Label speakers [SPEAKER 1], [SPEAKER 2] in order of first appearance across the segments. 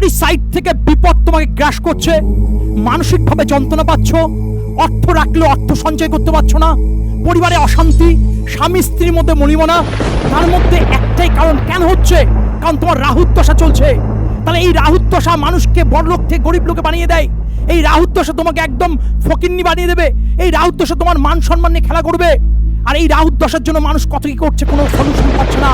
[SPEAKER 1] চারি সাইড থেকে বিপদ তোমাকে গ্রাস করছে, মানসিকভাবে যন্ত্রণা পাচ্ছ, অর্থ রাখলেও অর্থ সঞ্চয় করতে পারছো না, পরিবারে অশান্তি, স্বামী স্ত্রীর মধ্যে মলিমনা, তার মধ্যে একটাই কারণ কেন হচ্ছে, কারণ তোমার রাহুর দশা চলছে। তাহলে এই রাহুর দশা মানুষকে বড়লোক থেকে গরিব লোকে বানিয়ে দেয়। এই রাহুর দশা তোমাকে একদম ফকিন্নি বানিয়ে দেবে। এই রাহুর দশা তোমার মান সম্মান নিয়ে খেলা করবে। আর এই রাহুর দশার জন্য মানুষ কত কি করছে, কোনো সলিউশন পাচ্ছে না।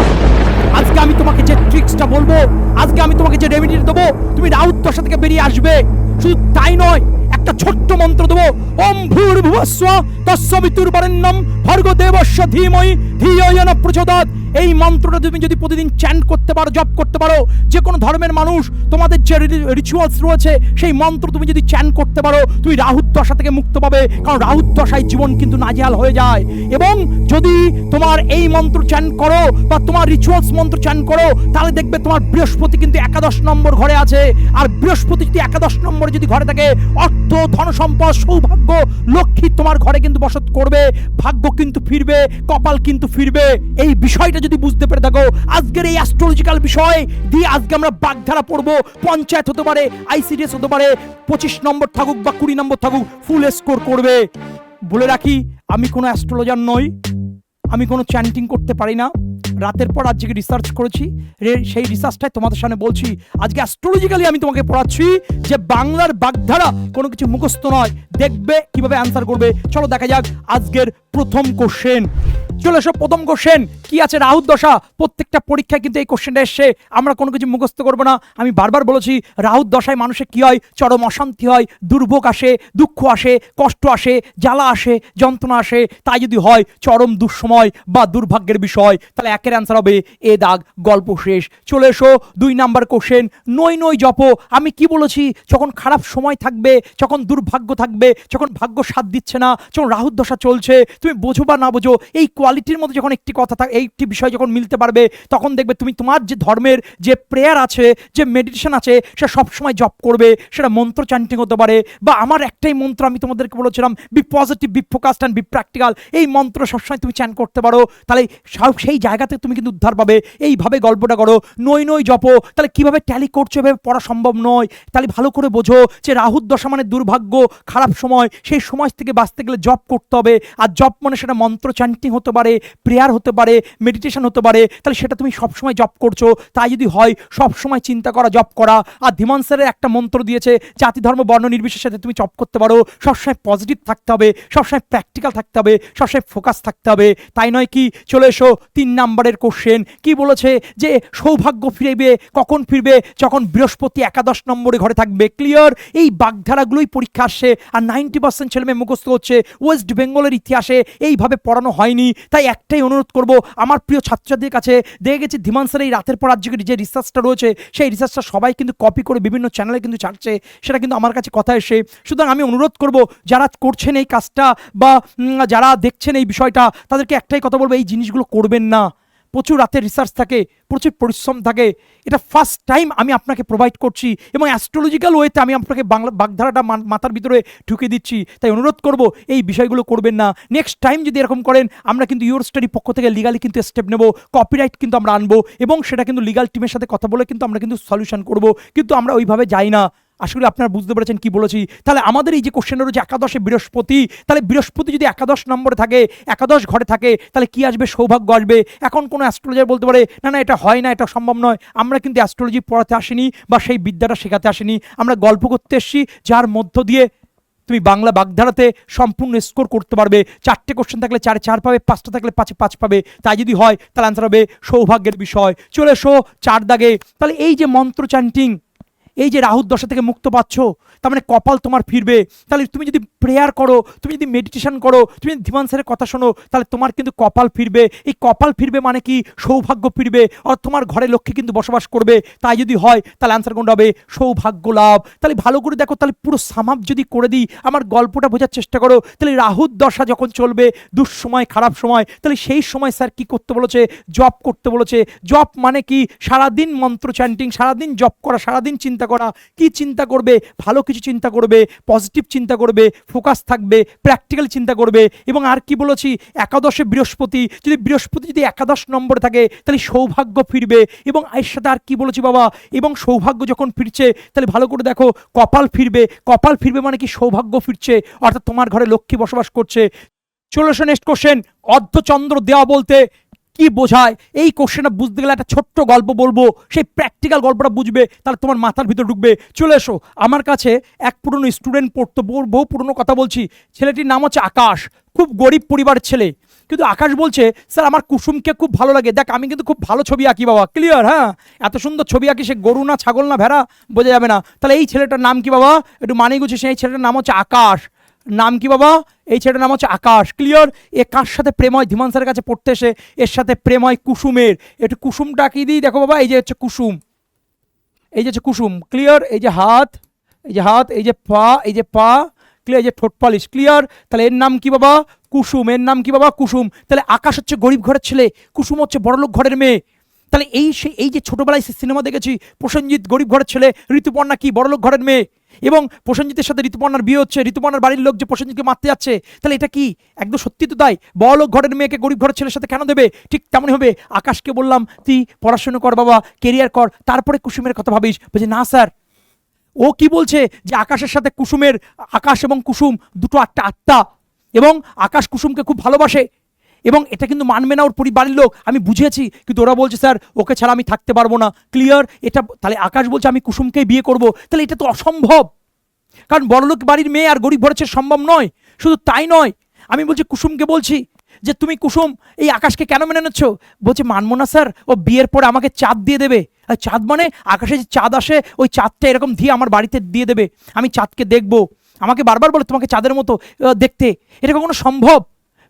[SPEAKER 1] আজকে আমি তোমাকে যে ট্রিক্সটা বলবো, আজকে আমি তোমাকে যে রেমেডি দেবো, তুমি রাহুর দশা থেকে বেরিয়ে আসবে। শুধু তাই নয়, একটা ছোট্ট মন্ত্র দেবো, ওম ভূর্ভুবস্ব তস্সবিতুর্বরেণ্যম ভর্গো দেবস্য ধীমহি ধিয়ো ন প্রচোদয়াৎ। এই মন্ত্রটা তুমি যদি প্রতিদিন চ্যান্ট করতে পারো, জপ করতে পারো, যে কোনো ধর্মের মানুষ, তোমাদের যে রিচুয়ালস রয়েছে সেই মন্ত্র তুমি যদি চ্যান্ট করতে পারো, তুমি রাহুর দশা থেকে মুক্ত পাবে। কারণ রাহুর দশায় জীবন কিন্তু নাজেহাল হয়ে যায়। এবং যদি তোমার এই মন্ত্র চ্যান্ট করো বা তোমার রিচুয়ালস মন্ত্র চ্যান্ট করো, তাহলে দেখবে তোমার বৃহস্পতি কিন্তু 11 নম্বর ঘরে আছে। আর বৃহস্পতি যদি 11 নম্বরে যদি ঘরে থাকে, অর্থ, ধন সম্পদ, সৌভাগ্য, লক্ষ্মী তোমার ঘরে কিন্তু বসত করবে, ভাগ্য কিন্তু ফিরবে, কপাল কিন্তু ফিরবে। এই বিষয়টা যদি বুঝতে পেরে থাকো, আজকের এই অ্যাস্ট্রোলজিক্যাল বিষয় দিয়ে আজকে আমরা বাগধারা পড়বো। পঞ্চায়েত হতে পারে, আইসিডিএস হতে পারে, 25 নম্বর থাকুক বা 20 নম্বর থাকুক, ফুল স্কোর করবে। বলে রাখি, আমি কোনো অ্যাস্ট্রোলজার নই, আমি কোনো চ্যান্টিং করতে পারি না। রাতের পর আজকে রিসার্চ করেছি, সেই রিসার্চটাই তোমাদের সামনে বলছি। আজকে অ্যাস্ট্রোলজিক্যালি আমি তোমাকে পড়াচ্ছি যে বাংলার বাগধারা কোনো কিছু মুখস্থ নয়, দেখবে কিভাবে অ্যান্সার করবে। চলো দেখা যাক আজকের প্রথম কোশ্চেন। চলে এসো, প্রথম কোশ্চেন কি আছে, রাহুর দশা। প্রত্যেকটা পরীক্ষায় কিন্তু এই কোশ্চেনটা এসছে, আমরা কোনো কিছু মুখস্থ করবো না। আমি বারবার বলেছি, রাহুর দশায় মানুষের কি হয়, চরম অশান্তি হয়, দুর্ভোগ আসে, দুঃখ আসে, কষ্ট আসে, জ্বালা আসে, যন্ত্রণা আসে। তাই যদি হয় চরম দুঃসময় বা দুর্ভাগ্যের বিষয়, তাহলে একের অ্যান্সার হবে এ দাগ, গল্প শেষ। চলে এসো 2 নাম্বার কোশ্চেন, নই নই জপো। আমি কি বলেছি, যখন খারাপ সময় থাকবে, যখন দুর্ভাগ্য থাকবে, যখন ভাগ্য সাথ দিচ্ছে না, যখন রাহুর দশা চলছে, তুমি বোঝো বা না বোঝো, এই কোয়ালিটির মধ্যে যখন একটি কথা থাকে, একটি বিষয় যখন মিলতে পারবে, তখন দেখবে তুমি তোমার যে ধর্মের যে প্রেয়ার আছে, যে মেডিটেশন আছে, সে সবসময় জপ করবে। সেটা মন্ত্র চ্যান্টিং হতে পারে, বা আমার একটাই মন্ত্র আমি তোমাদেরকে বলেছিলাম, be positive, be focused and be practical. এই মন্ত্র সবসময় তুমি চ্যান্ট করতে পারো, তাহলে সেই জায়গাতে তুমি কিন্তু উদ্ধার পাবে। এইভাবে গল্পটা করো, নই নই জপো। তাহলে কিভাবে ট্যালি করছো, এভাবে পড়া সম্ভব নয়। তাহলে ভালো করে বোঝো যে রাহুর দশা মানে দুর্ভাগ্য, খারাপ সময়। সেই সময় থেকে বাঁচতে গেলে জপ করতে হবে। আর জপ মানে সেটা মন্ত্র চ্যান্টিং হতে পারে, প্রেয়ার হতে পারে, মেডিটেশন হতে পারে। তাহলে সেটা তুমি সবসময় জপ করছো। তাই যদি হয় সবসময় চিন্তা করা, জপ করা। আর ধীমান স্যারের একটা মন্ত্র দিয়েছে, জাতি ধর্ম বর্ণ নির্বিশেষে তুমি জপ করতে পারো। সবসময় পজিটিভ থাকতে হবে, সবসময় প্র্যাকটিক্যাল থাকতে হবে, সবসময় ফোকাস থাকতে হবে। তাই নয় কি? চলে এসো 3 নাম্বারের কোশ্চেন। কি বলেছে যে সৌভাগ্য ফিরবে কখন ফিরবে, যখন বৃহস্পতি 11 নম্বরে ঘরে থাকবে। ক্লিয়ার? এই বাগধারাগুলোই পরীক্ষা আসছে, আর 90% ছেলেমেয়ে মুখস্থ হচ্ছে। ওয়েস্ট বেঙ্গলের ইতিহাসে এইভাবে পড়ানো হয়নি। তাই একটাই অনুরোধ করব আমার প্রিয় ছাত্রছাত্রীদের কাছে, দেখে গেছি ধীমান স্যার এই রাতের পর আজকে যে রিসার্চটা রয়েছে, সেই রিসার্চটা সবাই কিন্তু কপি করে বিভিন্ন চ্যানেলে কিন্তু ছাড়ছে, সেটা কিন্তু আমার কাছে কথা এসে। সুতরাং আমি অনুরোধ করব যারা করছেন এই কাজটা বা যারা দেখছেন এই বিষয়টা, তাদেরকে একটাই কথা বলবো, এই জিনিসগুলো করবেন না। প্রচুর রাতের রিসার্চ থাকে, প্রচুর পরিশ্রম থাকে। এটা ফার্স্ট টাইম আমি আপনাকে প্রোভাইড করছি, এবং অ্যাস্ট্রোলজিক্যাল ওয়েতে আমি আপনাকে বাংলা বাগধারাটা মাথার ভিতরে ঢুকে দিচ্ছি। তাই অনুরোধ করব এই বিষয়গুলো করবেন না। নেক্সট টাইম যদি এরকম করেন, আমরা কিন্তু ইউর স্টাডি পক্ষ থেকে লিগালি কিন্তু স্টেপ নেব, কপিরাইট কিন্তু আমরা আনবো, এবং সেটা কিন্তু লিগাল টিমের সাথে কথা বলে কিন্তু আমরা কিন্তু সলিউশন করব। কিন্তু আমরা ওইভাবে যাই না। আশা করি আপনারা বুঝতে পেরেছেন কি বলেছি। তাহলে আমাদের এই যে কোশ্চেনের যে 11 বৃহস্পতি, তাহলে বৃহস্পতি যদি 11 নম্বরে থাকে, 11 ঘরে থাকে, তাহলে কি আসবে? সৌভাগ্য আসবে। এখন কোনো অ্যাস্ট্রোলজার বলতে পারে না না এটা হয় না, এটা সম্ভব নয়। আমরা কিন্তু অ্যাস্ট্রোলজি পড়াতে আসিনি বা সেই বিদ্যাটা শেখাতে আসিনি, আমরা গল্প করতে এসেছি, যার মধ্য দিয়ে তুমি বাংলা বাগধারাতে সম্পূর্ণ স্কোর করতে পারবে। 4টে কোশ্চেন থাকলে 4 4 পাবে, 5টা থাকলে 5 5 পাবে। তাই যদি হয় তাহলে আনসার হবে সৌভাগ্যের বিষয়। চলে এসো 4 দাগে। তাহলে এই যে মন্ত্র চ্যান্টিং, এই যে রাহুর দশা থেকে মুক্ত পাচ্ছ, তার মানে কপাল তোমার ফিরবে। তাহলে তুমি যদি প্রেয়ার করো, তুমি যদি মেডিটেশন করো, তুমি যদি ধীমান স্যারের কথা শোনো, তাহলে তোমার কিন্তু কপাল ফিরবে। এই কপাল ফিরবে মানে কি? সৌভাগ্য ফিরবে, আর তোমার ঘরে লক্ষ্মী কিন্তু বসবাস করবে। তাই যদি হয় তাহলে আনসার কোনটা হবে? সৌভাগ্য লাভ। তাহলে ভালো করে দেখো, তাহলে পুরো সামাপ যদি করে দিই, আমার গল্পটা বোঝার চেষ্টা করো। তাহলে রাহুর দশা যখন চলবে, দুঃসময়, খারাপ সময়, তাহলে সেই সময় স্যার কি করতে বলেছে? জপ করতে বলেছে। জপ মানে কি? সারাদিন মন্ত্র চ্যান্টিং, সারাদিন জপ করা, সারাদিন চিন্তা চিন্তা করা। কি চিন্তা করবে? ভালো কিছু চিন্তা করবে, পজিটিভ চিন্তা করবে, ফোকাস থাকবে, প্র্যাকটিক্যাল চিন্তা করবে। এবং আর কি বলেছি, একাদশে বৃহস্পতি, যদি একাদশ নম্বরে থাকে তাহলে সৌভাগ্য ফিরবে। এবং এর সাথে আর কি বলেছি বাবা, এবং সৌভাগ্য যখন ফিরছে তাহলে ভালো করে দেখো, কপাল ফিরবে। কপাল ফিরবে মানে কি? সৌভাগ্য ফিরছে, অর্থাৎ তোমার ঘরে লক্ষ্মী বসবাস করছে। চলো আসো নেক্সট কোশ্চেন। অর্ধচন্দ্র দেওয়া বলতে কি বোঝায়? এই কোশ্চেনটা বুঝতে গেলে একটা ছোট্ট গল্প বলবো, সেই প্র্যাকটিক্যাল গল্পটা বুঝবে, তাহলে তোমার মাথার ভিতর ঢুকবে। চলে এসো, আমার কাছে এক পুরনো স্টুডেন্ট পড়তো, বহু পুরনো কথা বলছি। ছেলেটির নাম হচ্ছে আকাশ, খুব গরিব পরিবারের ছেলে। কিন্তু আকাশ বলছে, স্যার আমার কুসুমকে খুব ভালো লাগে, দেখ আমি কিন্তু খুব ভালো ছবি আঁকি বাবা, ক্লিয়ার? হ্যাঁ, এত সুন্দর ছবি আঁকি, সে গরু না ছাগল না ভেড়া বোঝা যাবে না। তাহলে এই ছেলেটার নাম কি বাবা? একটু মানিয়ে গুছিয়ে, সেই ছেলেটার নাম হচ্ছে আকাশ। নাম কি বাবা? এই ছেলেটার নাম হচ্ছে আকাশ, ক্লিয়ার? এ কার সাথে প্রেম হয়? ধীমান স্যারের কাছে পড়তে এসে এর সাথে প্রেম হয় কুসুমের। একটু কুসুমটা আঁকিয়ে দিই, দেখো বাবা, এই যে হচ্ছে কুসুম, এই যে হচ্ছে কুসুম, ক্লিয়ার? এই যে হাত, এই যে হাত, এই যে পা, এই যে পা, ক্লিয়ার? এই যে ঠোঁট পালিশ, ক্লিয়ার? তাহলে এর নাম কি বাবা? কুসুম। এর নাম কি বাবা? কুসুম। তাহলে আকাশ হচ্ছে গরিব ঘরের ছেলে, কুসুম হচ্ছে বড়লোক ঘরের মেয়ে। তাহলে এই যে ছোটবেলায় সিনেমা দেখেছি, প্রসেনজিৎ গরিব ঘরের ছেলে, ঋতুপর্ণা কি বড়লোক ঘরের মেয়ে, এবং প্রসেনজিতের সাথে ঋতুপর্ণার বিয়ে হচ্ছে, ঋতুপর্ণার বাড়ির লোক যে প্রসেনজিৎকে মারতে যাচ্ছে, তাহলে এটা কি একদম সত্যি? তো তাই, বড়লোক ঘরের মেয়েকে গরিব ঘরের ছেলের সাথে কেন দেবে? ঠিক তেমনই হবে। আকাশকে বললাম তুই পড়াশোনা কর বাবা, কেরিয়ার কর, তারপরে কুসুমের কথা ভাবিস। বলছে না স্যার, ও কি বলছে যে আকাশের সাথে কুসুমের, আকাশ এবং কুসুম দুটো আত্মা, এবং আকাশ কুসুমকে খুব ভালোবাসে, এবং এটা কিন্তু মানবে না ওর পরিবারের লোক, আমি বুঝিয়েছি। কিন্তু ওরা বলছে স্যার ওকে ছাড়া আমি থাকতে পারবো না, ক্লিয়ার? এটা তাহলে আকাশ বলছে আমি কুসুমকেই বিয়ে করব, তাহলে এটা তো অসম্ভব, কারণ বড়লোক বাড়ির মেয়ে আর গরিব ঘরের ছেলে সম্ভব নয়। শুধু তাই নয়, আমি বলছি কুসুমকে বলছি যে তুমি কুসুম এই আকাশকে কেন মেনে নিচ্ছ? বলছে মানবো না স্যার, ও বিয়ের পরে আমাকে চাঁদ দিয়ে দেবে। আর চাঁদ মানে আকাশে যে চাঁদ আসে, ওই চাঁদটা এরকম দিয়ে আমার বাড়িতে দিয়ে দেবে, আমি চাঁদকে দেখবো। আমাকে বারবার বলে তোমাকে চাঁদের মতো দেখতে, এটা কখনো সম্ভব?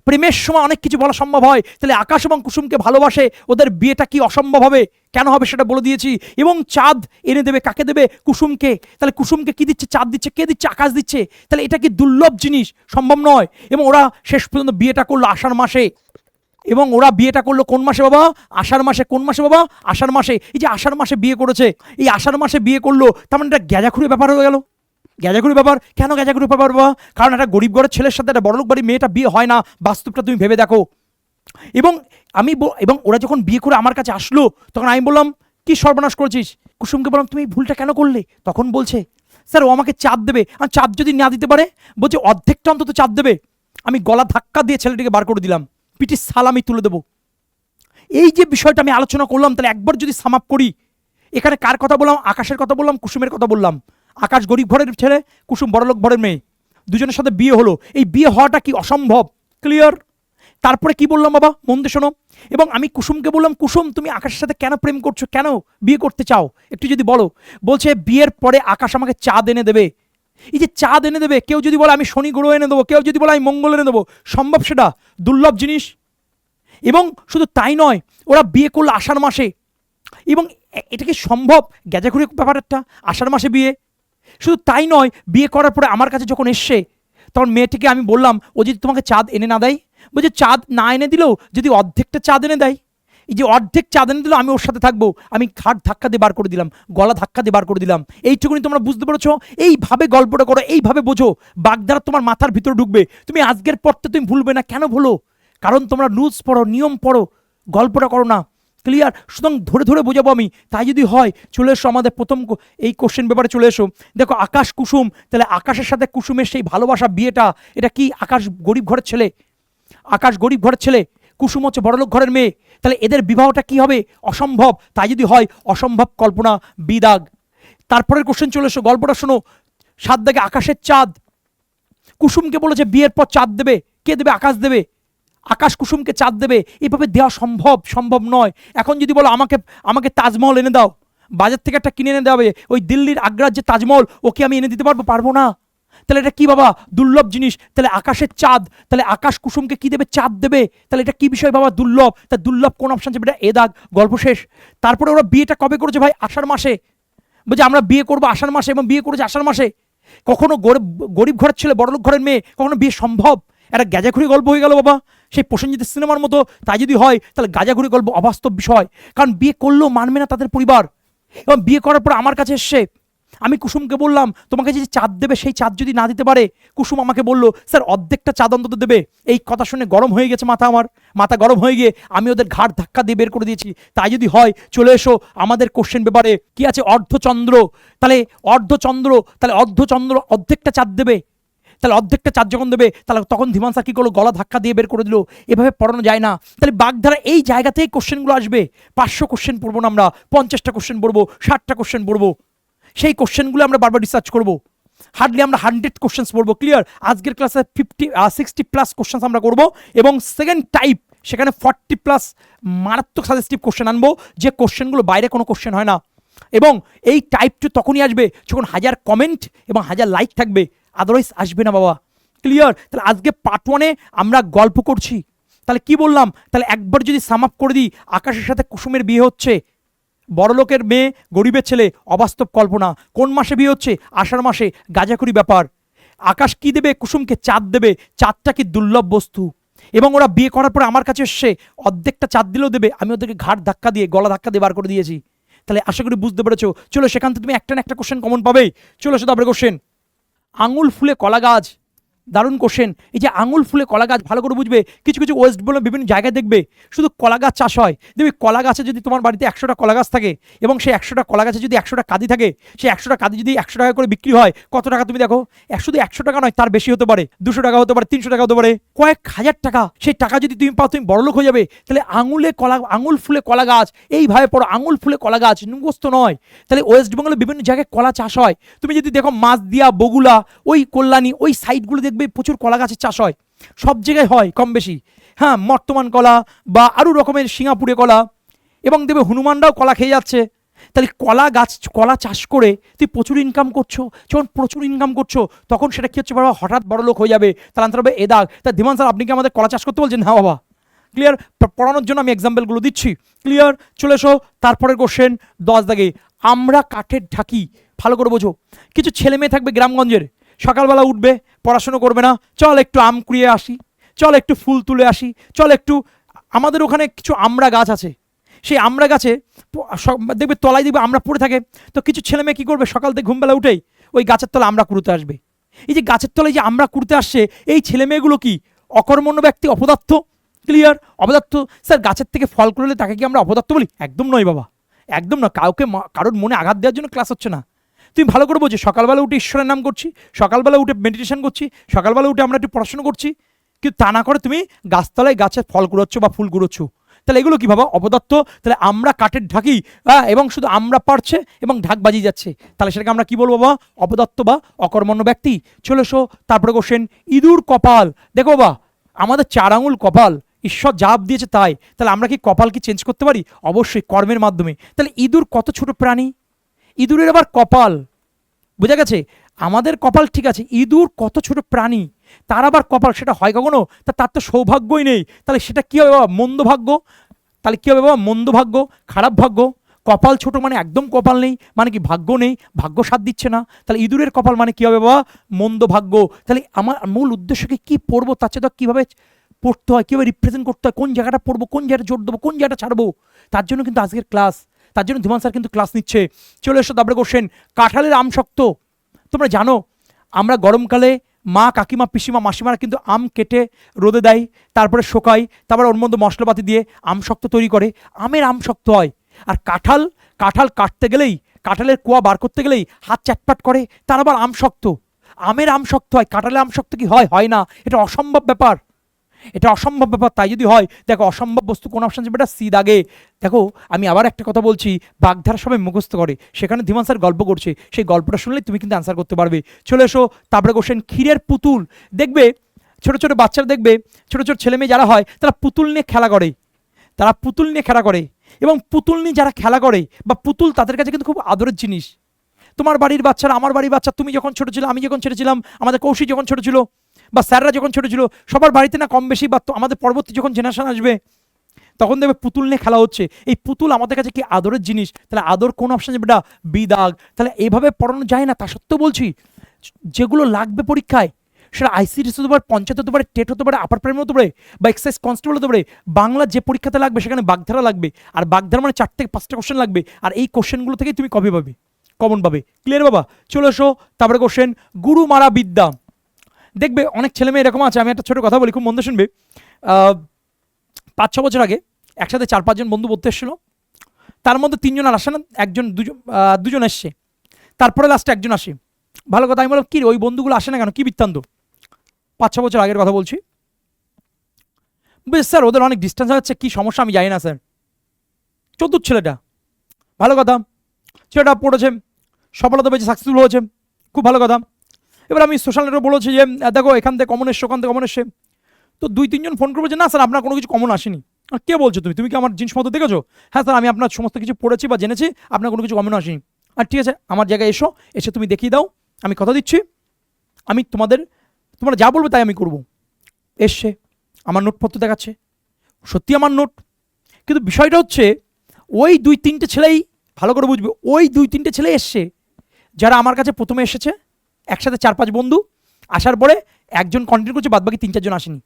[SPEAKER 1] প্রেমের সময় অনেক কিছু বলা সম্ভব হয়, তাহলে আকাশ এবং কুসুমকে ভালোবাসে, ওদের বিয়েটা কি অসম্ভব হবে? কেন হবে সেটা বলে দিয়েছি। এবং চাঁদ এনে দেবে, কাকে দেবে? কুসুমকে। তাহলে কুসুমকে কি দিচ্ছে? চাঁদ দিচ্ছে। কে দিচ্ছে? আকাশ দিচ্ছে। তাহলে এটা কি দুর্লভ জিনিস? সম্ভব নয়। এবং ওরা শেষ পর্যন্ত বিয়েটা করলো আষাঢ় মাসে, এবং ওরা বিয়েটা করলো কোন মাসে বাবা? আষাঢ় মাসে। কোন মাসে বাবা? আষাঢ় মাসে। এই যে আষাঢ় মাসে বিয়ে করেছে, এই আষাঢ় মাসে বিয়ে করলো, তার মানে এটা গ্যাজাখুরি ব্যাপার হয়ে গেল। গ্যাজাগুড়ি ব্যাপার কেন? গ্যাজাগুড়ি ব্যাপার বাবা, কারণ একটা গরিব ঘরের ছেলের সাথে একটা বড়লোক বাড়ির মেয়েটা বিয়ে হয় না, বাস্তবটা তুমি ভেবে দেখো। এবং এবং ওরা যখন বিয়ে করে আমার কাছে আসলো, তখন আমি বললাম কি সর্বনাশ করেছিস? কুসুমকে বললাম তুমি ভুলটা কেন করলে? তখন বলছে স্যার ও আমাকে চাঁদ দেবে। আর চাঁদ যদি না দিতে পারে, বলছে অর্ধেকটা অন্তত চাঁদ দেবে। আমি গলা ধাক্কা দিয়ে ছেলেটিকে বার করে দিলাম, পিটির সালামি তুলে দেবো। এই যে বিষয়টা আমি আলোচনা করলাম, তাহলে একবার যদি সাম আপ করি, এখানে কার কথা বললাম? আকাশের কথা বললাম, কুসুমের কথা বললাম। আকাশ গরিব ঘরের ছেলে, কুসুম বড়লোক ঘরের মেয়ে, দুজনের সাথে বিয়ে হলো। এই বিয়ে হওয়াটা কি অসম্ভব? ক্লিয়ার? তারপরে কি বললাম বাবা? মন দিয়ে শোনো। এবং আমি কুসুমকে বললাম কুসুম তুমি আকাশের সাথে কেন প্রেম করছো, কেন বিয়ে করতে চাও, একটু যদি বলো। বলছে বিয়ের পরে আকাশ আমাকে চাঁদ এনে দেবে। এই যে চাঁদ এনে দেবে, কেউ যদি বলে আমি শনি গ্রহ এনে দেবো, কেউ যদি বলে আমি মঙ্গল এনে দেবো, সম্ভব সেটা? দুর্লভ জিনিস। এবং শুধু তাই নয়, ওরা বিয়ে করলো আষাঢ় মাসে, এবং এটা কি সম্ভব? গ্যাজাঘুরি ব্যাপার একটা, আষাঢ় মাসে বিয়ে। শুধু তাই নয়, বিয়ে করার পরে আমার কাছে যখন এসছে, তখন মেয়েটিকে আমি বললাম ও যদি তোমাকে চাঁদ এনে না দেয়, বলছে চাঁদ না এনে দিলেও যদি অর্ধেকটা চাঁদ এনে দেয়, এই যে অর্ধেক চাঁদ এনে দিল, আমি ওর সাথে থাকবো। আমি ঘাট ধাক্কা দিয়ে বার করে দিলাম, গলা ধাক্কা দিয়ে বার করে দিলাম। এইটুকুনি তোমরা বুঝতে পেরেছো? এইভাবে গল্পটা করো, এইভাবে বোঝো, বাগধারা তোমার মাথার ভিতরে ঢুকবে। তুমি আজকের পরতে তুমি ভুলবে না। কেন ভুলো? কারণ তোমরা রুলস পড়ো, নিয়ম পড়ো, গল্পটা করো না। ক্লিয়ার? সুতরাং ধরে ধরে বোঝাবো আমি। তাই যদি হয়, চলে এসো আমাদের প্রথম এই কোশ্চেন ব্যাপারে চলে এসো। দেখো আকাশ কুসুম, তাহলে আকাশের সাথে কুসুমের সেই ভালোবাসা, বিয়েটা, এটা কি? আকাশ গরিব ঘরের ছেলে, আকাশ গরিব ঘরের ছেলে, কুসুম হচ্ছে বড়লোক ঘরের মেয়ে, তাহলে এদের বিবাহটা কি হবে? অসম্ভব। তাই যদি হয়, অসম্ভব কল্পনা বিদাগ। তারপরের কোশ্চেন চলে এসো, গল্পটা শোনো। 7 দাগে আকাশের চাঁদ, কুসুমকে বলেছে বিয়ের পর চাঁদ দেবে। কে দেবে? আকাশ দেবে। আকাশ কুসুমকে চাঁদ দেবে। এভাবে দেওয়া সম্ভব নয়। এখন যদি বলো আমাকে তাজমহল এনে দাও, বাজার থেকে একটা কিনে এনে দেওয়া হবে, ওই দিল্লির আগ্রার যে তাজমহল, ওকে আমি এনে দিতে পারবো না। তাহলে এটা কি বাবা? দুর্লভ জিনিস। তাহলে আকাশের চাঁদ, তাহলে আকাশ কুসুমকে কি দেবে? চাঁদ দেবে। তাহলে এটা কি বিষয় বাবা? দুর্লভ। তা দুর্লভ কোন অপশন যাবে? এটা এ দাগ, গল্প শেষ। তারপরে ওরা বিয়েটা কবে করেছে ভাই? আষাঢ় মাসে। বলছে আমরা বিয়ে করবো আষাঢ় মাসে, এবং বিয়ে করেছে আষাঢ় মাসে। কখনো গরিব ঘরের ছেলে বড়লোক ঘরের মেয়ে, কখনো বিয়ে সম্ভব? একটা গ্যাজাখুরি গল্প হয়ে গেল বাবা, সেই প্রসেনজিতের সিনেমার মতো। তাই যদি হয়, তাহলে গাজাঘুরি গল্প, অবাস্তব বিষয়। কারণ বিয়ে করলেও মানবে না তাদের পরিবার, এবং বিয়ে করার পর আমার কাছে এসছে, আমি কুসুমকে বললাম তোমাকে যে চাঁদ দেবে সেই চাঁদ যদি না দিতে পারে, কুসুম আমাকে বলল স্যার অর্ধেকটা চাঁদ অন্তত দেবে। এই কথা শুনে গরম হয়ে গেছে মাথা, আমার মাথা গরম হয়ে গিয়ে আমি ওদের ঘাড় ধাক্কা দিয়ে বের করে দিয়েছি। তাই যদি হয় চলে এসো আমাদের কোশ্চেন পেপারে কি আছে, অর্ধচন্দ্র, তাহলে অর্ধচন্দ্র, তাহলে অর্ধচন্দ্র অর্ধেকটা চাঁদ দেবে, তাহলে অর্ধেকটা চাঁদ যখন দেবে তাহলে তখন ধীমান স্যার কী করলো, গলা ধাক্কা দিয়ে বের করে দিল। এভাবে পড়ানো যায় না। তাহলে বাগধারা এই জায়গা থেকে কোশ্চেনগুলো আসবে। 500 কোশ্চেন পড়বো না আমরা, 50টা কোশ্চেন পড়বো, 60টা কোশ্চেন পড়বো, সেই কোশ্চেনগুলো আমরা বারবার রিসার্চ করবো। হার্ডলি আমরা 100 কোশ্চেন্স পড়বো। ক্লিয়ার? আজকের ক্লাসে 60+ কোশ্চেন্স আমরা করবো এবং সেকেন্ড টাইপ সেখানে 40+ মারাত্মক সাজেস্টিভ কোশ্চেন আনবো, যে কোশ্চেনগুলো বাইরে কোনো কোশ্চেন হয় না। এবং এই টাইপ 2 তখনই আসবে যখন 1000 কমেন্ট এবং 1000 লাইক থাকবে, আদারওয়াইজ আসবে না বাবা। ক্লিয়ার? তাহলে আজকে পার্ট 1-এ আমরা গল্প করছি। তাহলে কি বললাম, তাহলে একবার যদি সাম আপ করে দিই, আকাশের সাথে কুসুমের বিয়ে হচ্ছে, বড়লোকের মেয়ে গরিবের ছেলে, অবাস্তব কল্পনা। কোন মাসে বিয়ে হচ্ছে? আষাঢ় মাসে, গাঁজাখুরি ব্যাপার। আকাশ কি দেবে? কুসুমকে চাঁদ দেবে। চাঁদটা কি দুর্লভ বস্তু, এবং ওরা বিয়ে করার পরে আমার কাছে এসছে, অর্ধেকটা চাঁদ দিলেও দেবে, আমি ওদেরকে ঘাট ধাক্কা দিয়ে গলা ধাক্কা দিয়ে বার করে দিয়েছি। তাহলে আশা করি বুঝতে পেরেছো। চলো সেখান থেকে তুমি একটা না একটা কোশ্চেন কমন পাবেই। চলো এসো তারপরে কোশ্চেন। আঙুল ফুলে কলা গাছ, দারুণ কোশ্চেন। এই যে আঙুল ফুলে কলা গাছ, ভালো করে বুঝবে। কিছু কিছু ওয়েস্ট বেঙ্গলের বিভিন্ন জায়গায় দেখবে শুধু কলা গাছ চাষ হয়। দেখবি কলা গাছে যদি তোমার বাড়িতে 100টা কলা গাছ থাকে এবং সেই 100টা কলা গাছে যদি 100টা কাঁদি থাকে, সেই 100টা কাঁদি যদি 100 টাকা করে বিক্রি হয়, কত টাকা তুমি দেখো? শুধু 100 টাকা নয়, তার বেশি হতে পারে, 200 টাকা হতে পারে, 300 টাকা হতে পারে, কয়েক হাজার টাকা। সেই টাকা যদি তুমি পাও, তুমি বড়লোক হয়ে যাবে। তাহলে আঙুল ফুলে কলা গাছ, এইভাবে পড়ো, আঙুল ফুলে কলা গাছ, মুখস্থ নয়। তাহলে ওয়েস্ট বেঙ্গলের বিভিন্ন জায়গায় কলা চাষ হয়। তুমি যদি দেখো মাছদিয়া, বগুলা, ওই কল্যাণী, ওই সাইডগুলো দেখবে প্রচুর কলা গাছের চাষ হয়। সব জায়গায় হয় কম বেশি। হ্যাঁ, বর্তমান কলা বা আরও রকমের সিঙ্গাপুরে কলা, এবং দেখবে হনুমানরাও কলা খেয়ে যাচ্ছে। তাহলে কলা গাছ, কলা চাষ করে তুই প্রচুর ইনকাম করছো। যখন প্রচুর ইনকাম করছো তখন সেটা কি হচ্ছে বাবা, হঠাৎ বড় লোক হয়ে যাবে। তাহলে আনতে হবে এদাগ। তা ধীমান স্যার আপনি কি আমাদের কলা চাষ করতে বলছেন? হ্যাঁ বাবা। ক্লিয়ার? পড়ানোর জন্য আমি এক্সাম্পলগুলো দিচ্ছি। ক্লিয়ার? চলে এসো তারপরের কোশ্চেন 10 দাগে। আমরা কাঠের ঢাকি, ভালো করে বোঝো। কিছু ছেলে মেয়ে থাকবে গ্রামগঞ্জের, সকালবেলা উঠবে, পড়াশুনো করবে না, চল একটু আম কুড়িয়ে আসি, চল একটু ফুল তুলে আসি, চল একটু। আমাদের ওখানে কিছু আমড়া গাছ আছে, সেই আমড়া গাছে দেখবে তলায় দেখবে আমরা পড়ে থাকে। তো কিছু ছেলে মেয়ে কী করবে, সকাল থেকে ঘুমবেলা উঠেই ওই গাছের তলায় আমরা কুড়তে আসবে। এই যে গাছের তলায় যে আমরা কুড়তে আসছে, এই ছেলে মেয়েগুলো কি অকর্মণ্য ব্যক্তি, অপদার্থ? ক্লিয়ার? অপদার্থ। স্যার গাছের থেকে ফল করলে তাকে কি আমরা অপদার্থ বলি? একদম নয় বাবা, একদম না। কাউকে কারোর মনে আঘাত দেওয়ার জন্য ক্লাস হচ্ছে না। তুমি ভালো করে বোঝো, সকালবেলা উঠে ঈশ্বরের নাম করছি, সকালবেলা উঠে মেডিটেশন করছি, সকালবেলা উঠে আমরা একটু পড়াশোনা করছি, কিন্তু তা না করে তুমি গাছতলায় গাছের ফল কুড়োচ্ছ বা ফুল কুড়োচ্ছ। তাহলে এগুলো কি বাবা? অপদার্থ। তাহলে আমরা কাঠের ঢাকি, এবং শুধু আমরা পারছে এবং ঢাক বাজিয়ে যাচ্ছে, তাহলে সেটাকে আমরা কি বলবো বাবা? অপদার্থ বা অকর্মণ্য ব্যক্তি। চলে এসো তারপরে কোশ্চেন। ইঁদুর কপাল, দেখো বাবা আমাদের 4 আঙুল কপাল, ঈশ্বর জাপ দিয়েছে তাই। তাহলে আমরা কি কপাল কি চেঞ্জ করতে পারি? অবশ্যই, কর্মের মাধ্যমে। তাহলে ইঁদুর কত ছোট প্রাণী, ইঁদুরের আবার কপাল, বোঝা গেছে? আমাদের কপাল ঠিক আছে, ইঁদুর কত ছোট প্রাণী, তার আবার কপাল, সেটা হয় কখনো? তার তো সৌভাগ্যই নেই। তাহলে সেটা কী হবে বাবা? মন্দ ভাগ্য। তাহলে কী হবে বাবা? মন্দ ভাগ্য, খারাপ ভাগ্য। কপাল ছোট মানে একদম কপাল নেই, মানে কি ভাগ্য নেই, ভাগ্য সাথ দিচ্ছে না। তাহলে ইঁদুরের কপাল মানে কী হবে বাবা? মন্দ ভাগ্য। তাহলে আমার মূল উদ্দেশ্যকে কী পড়বো, তার চেয়ে তো কীভাবে পড়তে হয়, কীভাবে রিপ্রেজেন্ট করতে হয়, কোন জায়গাটা পড়বো, কোন জায়গাটা জোর দেবো, কোন জায়গাটা ছাড়বো, তার জন্য কিন্তু আজকের ক্লাস, তার জন্য ধীমান স্যার কিন্তু ক্লাস নিচ্ছে। চলে এসো তারপরে কোশ্চেন। কাঁঠালের আম শক্ত, তোমরা জানো আমরা গরমকালে মা, কাকিমা, পিসিমা, মাসিমারা কিন্তু আম কেটে রোদে দেয়, তারপরে শোকায়, তারপরে ওর মধ্যে মশলাপাতি দিয়ে আম শক্ত তৈরি করে। আমের আম শক্ত হয়। আর কাঁঠাল কাটতে গেলেই, কাঁঠালের কোয়া বার করতে গেলেই হাত চ্যাটপাট করে, তার আবার আম শক্ত। আমের আম শক্ত হয়, কাঁঠালের আম শক্ত কি হয়? হয় না। এটা অসম্ভব ব্যাপার, এটা অসম্ভব ব্যাপার। তাই যদি হয়, দেখো অসম্ভব বস্তু কোন অপশন যাবে? এটা সি দাগে। দেখো আমি আবার একটা কথা বলছি, বাগধারা সবাই মুখস্থ করে, সেখানে ধীমান স্যার গল্প করছে, সেই গল্পটা শুনলে তুমি কিন্তু অ্যান্সার করতে পারবে। চলে এসো তারপরে কোশ্চেন। ক্ষীরের পুতুল, দেখবে ছোটো ছোটো বাচ্চারা, দেখবে ছোটো ছোটো ছেলে মেয়ে যারা হয়, তারা পুতুল নিয়ে খেলা করে, তারা পুতুল নিয়ে খেলা করে, এবং পুতুল নিয়ে যারা খেলা করে বা পুতুল, তাদের কাছে কিন্তু খুব আদরের জিনিস। তোমার বাড়ির বাচ্চারা, আমার বাড়ির বাচ্চা, তুমি যখন ছোটো ছিল, আমি যখন ছোটো ছিলাম, আমাদের কৌশিক যখন ছোটো ছিল, বা স্যাররা যখন ছোটো ছিল, সবার বাড়িতে না কম বেশি, বা আমাদের পরবর্তী যখন জেনারেশন আসবে তখন দেখবে পুতুল নিয়ে খেলা হচ্ছে। এই পুতুল আমাদের কাছে কি আদরের জিনিস। তাহলে আদর কোন অপশন যাবে? এটা বি দাগ। তাহলে এইভাবে পড়ানো যায় না। তা সত্ত্বেও বলছি, যেগুলো লাগবে পরীক্ষায়, সেটা আইসিডিএস হতে পারে, পঞ্চায়েত হতে পারে, টেট হতে পারে, আপার প্রাইমারি হতে পারে, বা এক্সাইজ কনস্টেবল হতে পারে, বাংলা যে পরীক্ষাতে লাগবে সেখানে বাগধারা লাগবে। আর বাগধারা মানে 4 থেকে 5টা কোশ্চেন লাগবে। আর এই কোশ্চেনগুলো থেকেই তুমি কপি পাবে, কমন পাবে। ক্লিয়ার বাবা? চলে এসো তারপরে কোশ্চেন, গুরু মারা বিদ্যা। দেখবে অনেক ছেলে মেয়ে এরকম আছে, আমি একটা ছোট কথা বলি, খুব মন দিয়ে শুনবে। 5-6 বছর আগে একসাথে 4-5 জন বন্ধু পড়তে এসেছিলো, তার মধ্যে 3 জন আর আসে না, দুজন এসছে, তারপরে লাস্টে একজন আসে। ভালো কথা, আমি বললাম কি ওই বন্ধুগুলো আসে না কেন, কি বৃত্তান্ত? 5-6 বছর আগের কথা বলছি। বেশ স্যার ওদের অনেক ডিস্টেন্স হচ্ছে, কি সমস্যা আমি জানি না স্যার। চতুর্থ ছেলেটা, ভালো কথা, ছেলেটা পড়েছে, সফলতা পেয়েছে, সাকসেসফুল হয়েছে, খুব ভালো কথা। এবার আমি সোশ্যাল নেটওয়ার্কে বলেছি যে দেখো এখান থেকে কমন এসছে, ওখান থেকে কমন এসছে। তো 2-3 জন ফোন করবো যে না স্যার আপনার কোনো কিছু কমন আসেনি। কে বলছো তুমি কি আমার জিনিসপত্র দেখেছো? হ্যাঁ স্যার আমি আপনার সমস্ত কিছু পড়েছি বা জেনেছি, আপনার কোনো কিছু কমন আসেনি। আর ঠিক আছে, আমার জায়গায় এসে তুমি দেখিয়ে দাও, আমি কথা দিচ্ছি আমি তোমরা যা বলবে তাই আমি করবো। এসছে, আমার নোটপত্র দেখাচ্ছে, সত্যি আমার নোট। কিন্তু বিষয়টা হচ্ছে ওই 2-3টে ছেলেই, ভালো করে বুঝবে, ওই 2-3টে ছেলে এসছে যারা আমার কাছে প্রথমে এসেছে, একসাথে 4-5 বন্ধু আসার পরে একজন কন্টিনিউ করছে, বাদবাকি 3-4 জন আসেনি।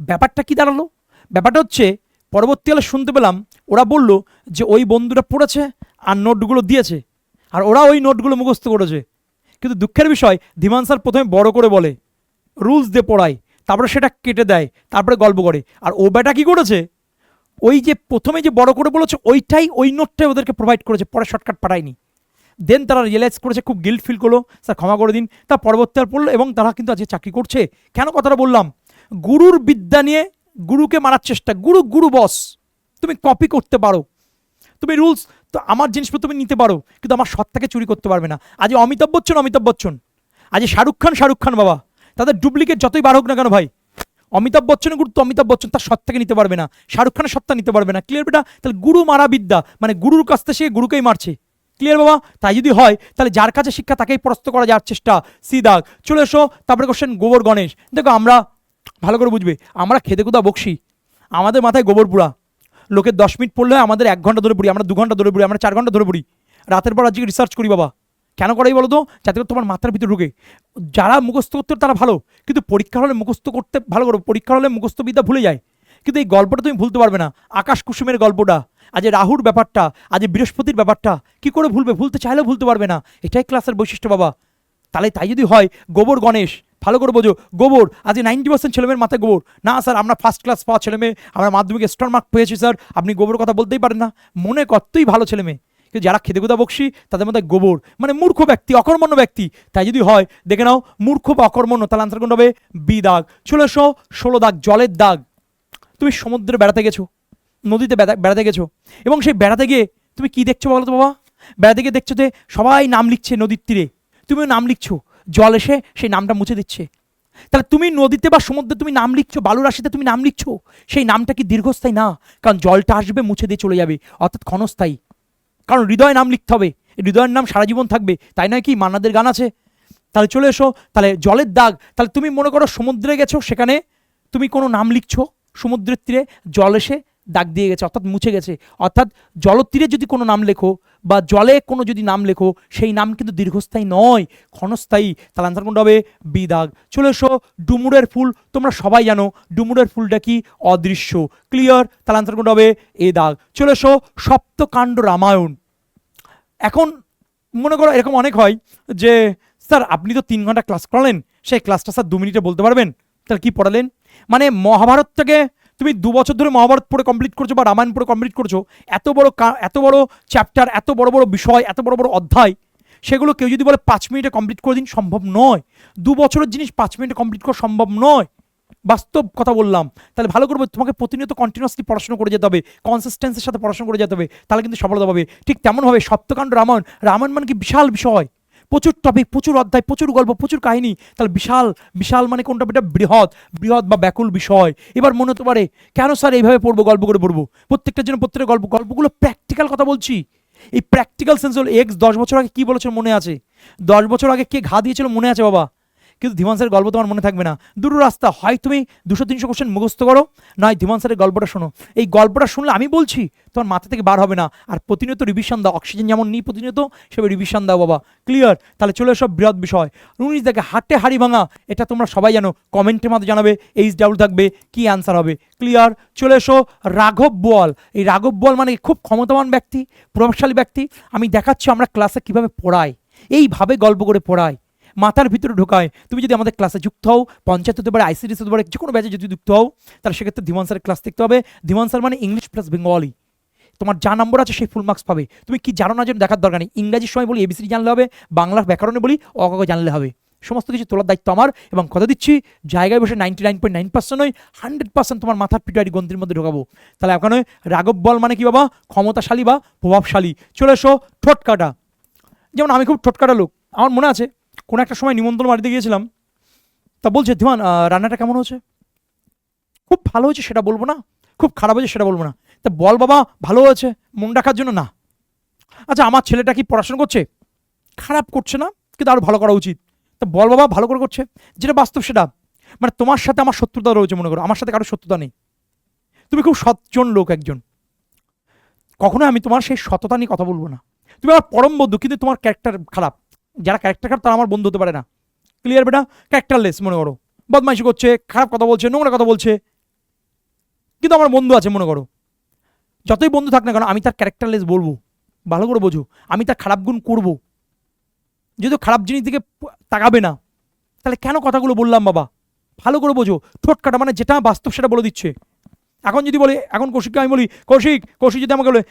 [SPEAKER 1] ব্যাপারটা কি দাঁড়ালো? ব্যাপারটা হচ্ছে পরবর্তীকালে শুনতে পেলাম ওরা বলল যে ওই বন্ধুরা পড়েছে আর নোটগুলো দিয়েছে, আর ওরা ওই নোটগুলো মুখস্থ করেছে। কিন্তু দুঃখের বিষয়, ধীমান স্যার প্রথমে বড় করে বলে, রুলস দিয়ে পড়ায়, তারপরে সেটা কেটে দেয়, তারপরে গল্প করে। আর ও বেটা কি করেছে, ওই যে প্রথমে যে বড় করে বলেছে ওইটাই, ওই নোটটাই ওদেরকে প্রোভাইড করেছে, পরে শর্টকাট পাঠায়নি। দেন তারা রিয়েলাইজ করেছে, খুব গিল্ট ফিল করলো, স্যার ক্ষমা করে দিন, তা পরবর্তীকাল পড়লো এবং তারা কিন্তু আজকে চাকরি করছে। কেন কথাটা বললাম? গুরুর বিদ্যা নিয়ে গুরুকে মারার চেষ্টা। গুরু বস, তুমি কপি করতে পারো, তুমি রুলস, তো আমার জিনিসপত্র তুমি নিতে পারো, কিন্তু আমার সত্তাকে চুরি করতে পারবে না। আজ অমিতাভ বচ্চন, আজ শাহরুখ খান বাবা, তাদের ডুপ্লিকেট যতই বার হোক না কেন ভাই, অমিতাভ বচ্চনের গুরুত্ব, অমিতাভ বচ্চন তার সত্তাকে নিতে পারবে না, শাহরুখ খানের সত্তা নিতে পারবে না। ক্লিয়ার বেটা? তাহলে গুরু মারা বিদ্যা মানে গুরুর কাছ থেকে সে গুরুকেই মারছে। ক্লিয়ার বাবা? তাই যদি হয় তাহলে যার কাছে শিক্ষা তাকেই পরাস্ত করা যাওয়ার চেষ্টা, সিদাগ। চলে এসো তারপরে কোশ্চেন, গোবর গণেশ। দেখো আমরা, ভালো করে বুঝবে, আমরা খেতে খুদা বকশি, আমাদের মাথায় গোবর পুরা। লোকের 10 মিনিট পড়লে আমাদের 1 ঘন্টা ধরে পড়ি, আমরা 2 ঘন্টা ধরে পড়ি, আমরা 4 ঘন্টা ধরে পড়ি। রাতের পর আজকে রিসার্চ করি বাবা। কেন করাই বলো তো? যাতে করে তোমার মাথার ভিতরে ঢুকে। যারা মুখস্থ করতে তারা ভালো, কিন্তু পরীক্ষার হলে মুখস্থ করতে ভালো করো, পরীক্ষার হলে মুখস্থ বিদ্যা ভুলে যায়। কিন্তু এই গল্পটা তুমি ভুলতে পারবে না, আকাশ কুসুমের গল্পটা, আজ রাহুর ব্যাপারটা, আজ বৃহস্পতির ব্যাপারটা কি করে ভুলবে? ভুলতে চাইলেও ভুলতে পারবে না। এটাই ক্লাসের বৈশিষ্ট্য বাবা। তাহলে তাই যদি হয়, গোবর গণেশ, ভালো করে বোঝো, গোবর আজ 90% ছেলেমেয়ের মাথায় গোবর। না স্যার আমরা ফার্স্ট ক্লাস পাওয়া ছেলেমেয়ে, আমরা মাধ্যমিকে স্টার মার্ক পেয়েছি স্যার, আপনি গোবর কথা বলতেই পারেন না। মনে কতই ভালো ছেলেমেয়ে, কিন্তু যারা খেতে খুদা বকশি তাদের মধ্যে গোবর, মানে মূর্খ ব্যক্তি, অকর্মণ্য ব্যক্তি। তাই যদি হয় দেখে নাও, মূর্খ বা অকর্মণ্য, তাহলে আনসার কোনটা হবে? বি দাগ। চলে এসো 16 দাগ, জলের দাগ। তুমি সমুদ্রে বেড়াতে গেছো, নদীতে বেড়াতে গেছো, এবং সেই বেড়াতে গিয়ে তুমি কি দেখছো বলো তো বাবা? বেড়াতে গিয়ে দেখছো যে সবাই নাম লিখছে নদীর তীরে, তুমিও নাম লিখছো, জল এসে সেই নামটা মুছে দিচ্ছে। তাহলে তুমি নদীতে বা সমুদ্রে তুমি নাম লিখছো, বালুরাশিতে তুমি নাম লিখছো, সেই নামটা কি দীর্ঘস্থায়ী? না, কারণ জলটা আসবে মুছে দিয়ে চলে যাবে, অর্থাৎ ক্ষণস্থায়ী। কারণ হৃদয়ে নাম লিখতে হবে, হৃদয়ের নাম সারা জীবন থাকবে, তাই নয় কি? মান্নাদের গান আছে। তাহলে চলে এসো, তাহলে জলের দাগ। তাহলে তুমি মনে করো সমুদ্রে গেছো, সেখানে তুমি কোনো নাম লিখছো, সমুদ্রের তীরে জল এসে দাগ দিয়ে গেছে, অর্থাৎ মুছে গেছে। অর্থাৎ জলতীরে যদি কোনো নাম লেখো বা জলে কোনো যদি নাম লেখো, সেই নাম কিন্তু দীর্ঘস্থায়ী নয়, ক্ষণস্থায়ী। তাহলে আনসার কোনটা হবে? বি দাগ। চলে এসো ডুমুরের ফুল। তোমরা সবাই জানো ডুমুরের ফুলটা কি? অদৃশ্য। ক্লিয়ার? তাহলে আনসার কোনটা হবে? এ দাগ। চলে এসো সপ্তকাণ্ড রামায়ণ। এখন মনে করো এরকম অনেক হয় যে স্যার আপনি তো 3 ঘন্টা ক্লাস করালেন, সেই ক্লাসটা স্যার 2 মিনিটে বলতে পারবেন? তাহলে কি পড়ালেন? মানে মহাভারতটাকে তুমি 2 বছর ধরে মহাভারত পড়ে কমপ্লিট করছো বা রামায়ণ পড়ে কমপ্লিট করছো, এত বড় চ্যাপ্টার, এত বড় বিষয়, এত বড় অধ্যায়, সেগুলো কেউ যদি বলে 5 মিনিটে কমপ্লিট করে দিন, সম্ভব নয়। 2 বছরের জিনিস 5 মিনিটে কমপ্লিট করা সম্ভব নয়, বাস্তব কথা বললাম। তাহলে ভালো করবে, তোমাকে প্রতিনিয়ত কন্টিনিউয়াসলি পড়াশোনা করে যেতে হবে, কনসিস্টেন্সির সাথে পড়াশোনা করে যেতে হবে, তাহলে কিন্তু সফলতা পাবে। ঠিক তেমনভাবে সপ্তকাণ্ড রামায়ণ মানে কি? বিশাল বিষয়, প্রচুর টপিক, প্রচুর অধ্যায়, প্রচুর গল্প, প্রচুর কাহিনী। তাহলে বিশাল মানে কোনটা? এটা বৃহৎ বা ব্যাকুল বিষয়। এবার মনে হতে পারে কেন স্যার এইভাবে পড়বো, গল্প করে পড়বো? প্রত্যেকটার জন্য প্রত্যেকটা গল্পগুলো প্র্যাকটিক্যাল কথা বলছি। এই প্র্যাকটিক্যাল সেন্স হল 10 বছর আগে কি বলেছিল মনে আছে? 10 বছর আগে কে ঘা দিয়েছিল মনে আছে বাবা? কিন্তু ধীমান স্যারের গল্প তোমার মনে থাকবে না। দুটো রাস্তা, হয় তুমি 200-300 কোশ্চেন মুখস্থ করো, নয় ধীমান স্যারের গল্পটা শোনো। এই গল্পটা শুনলে আমি বলছি তোমার মাথা থেকে বার হবে না। আর প্রতিনিয়ত রিভিশন দাও, অক্সিজেন যেমন নিই প্রতিনিয়ত, সেভাবে রিভিশন দাও বাবা। ক্লিয়ার? তাহলে চলে এসব বৃহৎ বিষয়। 19 দেখে হাটে হাড়ি ভাঙা, এটা তোমরা সবাই জানো, কমেন্টের মধ্যে জানাবে HW থাকবে, কি অ্যান্সার হবে। ক্লিয়ার? চলে এসো রাঘব বোয়াল। এই রাঘব বোয়াল মানে খুব ক্ষমতাবান ব্যক্তি, প্রভাবশালী ব্যক্তি। আমি দেখাচ্ছি আমরা ক্লাসে কিভাবে পড়াই, এইভাবে গল্প করে পড়াই, মাথার ভিতরে ঢোকায়। তুমি যদি আমাদের ক্লাসে যুক্ত হও, পঞ্চায়েত হতে পারে, ICDS হতে পারে, যে কোনো ব্যাচে যদি যুক্ত হও, তাহলে সেক্ষেত্রে ধীমান স্যারের ক্লাস দেখতে হবে। ধীমান স্যার মানে ইংলিশ প্লাস বেঙ্গলি, তোমার যা নম্বর আছে সেই ফুল মার্কস পাবে। তুমি কি জানো না যেন দেখার দরকার নেই। ইংরাজির সময় বলি ABCD জানলে হবে, বাংলার ব্যাকরণে বলি অঙ্ক জানলে হবে। সমস্ত কিছু তোলার দায়িত্ব আমার, এবং কথা দিচ্ছি জায়গায় বসে 99.9% নয়, 100% তোমার মাথার পিটারি গন্তির মধ্যে ঢোকাবো। তাহলে ওখানে রাঘব বল মানে কি বাবা? ক্ষমতাশালী বা প্রভাবশালী। চলে এসো ঠোঁট কাটা। যেমন আমি খুব ঠোঁট কাটা লোক। আমার মনে আছে কোনো একটা সময় নিমন্ত্রণ বাড়িতে গিয়েছিলাম, তা বলছে ধীমান রান্নাটা কেমন হয়েছে? খুব ভালো হয়েছে সেটা বলবো না, খুব খারাপ হয়েছে সেটা বলবো না। তা বল বাবা ভালো হয়েছে, মন রাখার জন্য না। আচ্ছা আমার ছেলেটা কি পড়াশোনা করছে? খারাপ করছে না, কিন্তু আরও ভালো করা উচিত। তা বল বাবা ভালো করে করছে, যেটা বাস্তব সেটা। মানে তোমার সাথে আমার শত্রুতা রয়েছে মনে করো, আমার সাথে কারো শত্রুতা নেই, তুমি খুব সজ্জন লোক একজন, কখনো আমি তোমার সেই সততা নিয়ে কথা বলবো না। তুমি আমার পরম বন্ধু, কিন্তু তোমার ক্যারেক্টার খারাপ। যারা ক্যারেক্টার খারাপ তারা আমার বন্ধু হতে পারে না। ক্লিয়ার বেটা? ক্যারেক্টারলেস মনে করো, বদমাইশি করছে, খারাপ কথা বলছে, নোংরা কথা বলছে, কিন্তু আমার বন্ধু আছে মনে করো। যতই বন্ধু থাক না কেন আমি তার ক্যারেক্টারলেস বলবো, ভালো করে বোঝো। আমি তার খারাপ গুণ করবো, যেহেতু খারাপ জিনিস দিকে তাকাবে না, তাহলে কেন কথাগুলো বললাম বাবা? ভালো করে বোঝো। ঠোঁট কাটা মানে যেটা বাস্তব সেটা বলে দিচ্ছে। এখন যদি বলে, এখন কৌশিককে আমি বলি কৌশিক যদি আমাকে বলে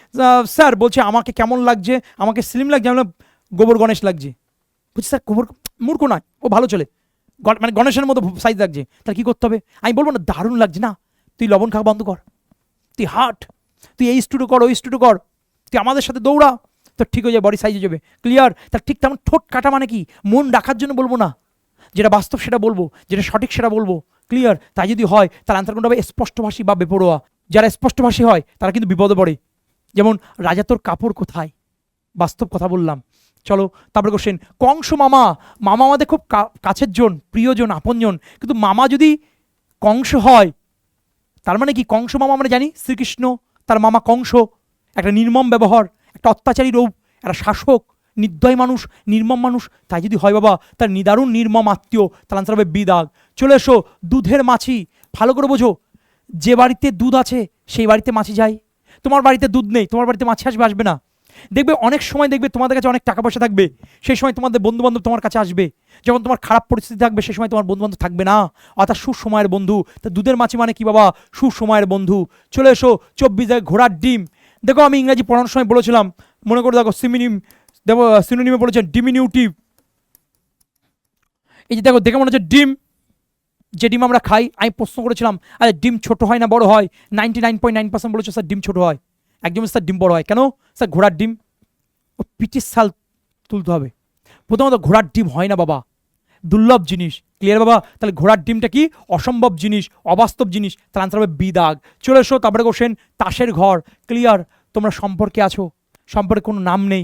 [SPEAKER 1] স্যার বলছে আমাকে কেমন লাগছে, আমাকে স্লিম লাগছে, আমি গোবর গণেশ লাগছে। বলছি স্যার গোবর, মূর্খ নয় ও, ভালো ছেলে, মানে গণেশের মতো সাইজ লাগছে, তাহলে কী করতে হবে? আমি বলবো না দারুণ লাগছে, না তুই লবণ খাওয়া বন্ধ কর, তুই হাট, তুই এই স্টুডিও কর, ওই স্টুডিও কর, তুই আমাদের সাথে দৌড়া, তো ঠিক হয়ে যাবে, বডি সাইজে যাবে। ক্লিয়ার? তার ঠিক তেমন ঠোঁট কাটা মানে কি? মন রাখার জন্য বলবো না, যেটা বাস্তব সেটা বলবো, যেটা সঠিক সেটা বলবো। ক্লিয়ার? তাই যদি হয় তাহলে আনসার কোনটা হবে স্পষ্টভাষী বা বেপরোয়া। যারা স্পষ্টভাষী হয় তারা কিন্তু বিপদে পড়ে। যেমন রাজা তোর কাপড় কোথায়, বাস্তব কথা বললাম। চলো তারপরে কোশ্চেন, কংস মামা। মামা আমাদের খুব কাছের জন, প্রিয়জন, আপনজন, কিন্তু মামা যদি কংস হয় তার মানে কি? কংস মামা আমরা জানি শ্রীকৃষ্ণ, তার মামা কংস, একটা নির্মম ব্যবহার, একটা অত্যাচারী রূপ, একটা শাসক, নির্দয় মানুষ, নির্মম মানুষ। তাই যদি হয় বাবা তার নিদারুণ নির্মম আত্মীয়, তার আনসার হবে বিদাগ। চলে এসো দুধের মাছি। ভালো করে বোঝো, যে বাড়িতে দুধ আছে সেই বাড়িতে মাছি যায়। তোমার বাড়িতে দুধ নেই, তোমার বাড়িতে মাছি আসবে? আসবে না। দেখবে অনেক সময় দেখবে তোমাদের কাছে অনেক টাকা পয়সা থাকবে, সেই সময় তোমাদের বন্ধু বান্ধব তোমার কাছে আসবে। যখন তোমার খারাপ পরিস্থিতি থাকবে সেই সময় তোমার বন্ধু বান্ধব থাকবে না, অর্থাৎ সুসময়ের বন্ধু। তা দুধের মাছি মানে কি বাবা? সুসময়ের বন্ধু। চলে এসো 24 জায়গায় ঘোড়ার ডিম। দেখো আমি ইংরাজি পড়ানোর সময় বলেছিলাম, মনে করে দেখো সিনোনিমে বলেছেন ডিমিনিউটিভ। এই যে দেখো, দেখে মনে হচ্ছে ডিম, যে ডিম আমরা খাই। আমি প্রশ্ন করেছিলাম আরে ডিম ছোট হয় না বড় হয়? 99.9% বলেছে স্যার ডিম ছোট হয়। একজন স্যার ডিম বড় হয় কেন? স্যার ঘোড়ার ডিম, ও পিঠের সাল তুলতে হবে। প্রথমত ঘোড়ার ডিম হয় না বাবা, দুর্লভ জিনিস। ক্লিয়ার বাবা? তাহলে ঘোড়ার ডিমটা কি? অসম্ভব জিনিস, অবাস্তব জিনিস। তাহলে আনসার হবে বিদাগ। চলে এসো তারপরে কোশ্চেন, তাসের ঘর। ক্লিয়ার? তোমরা সম্পর্কে আছো, সম্পর্কে কোনো নাম নেই,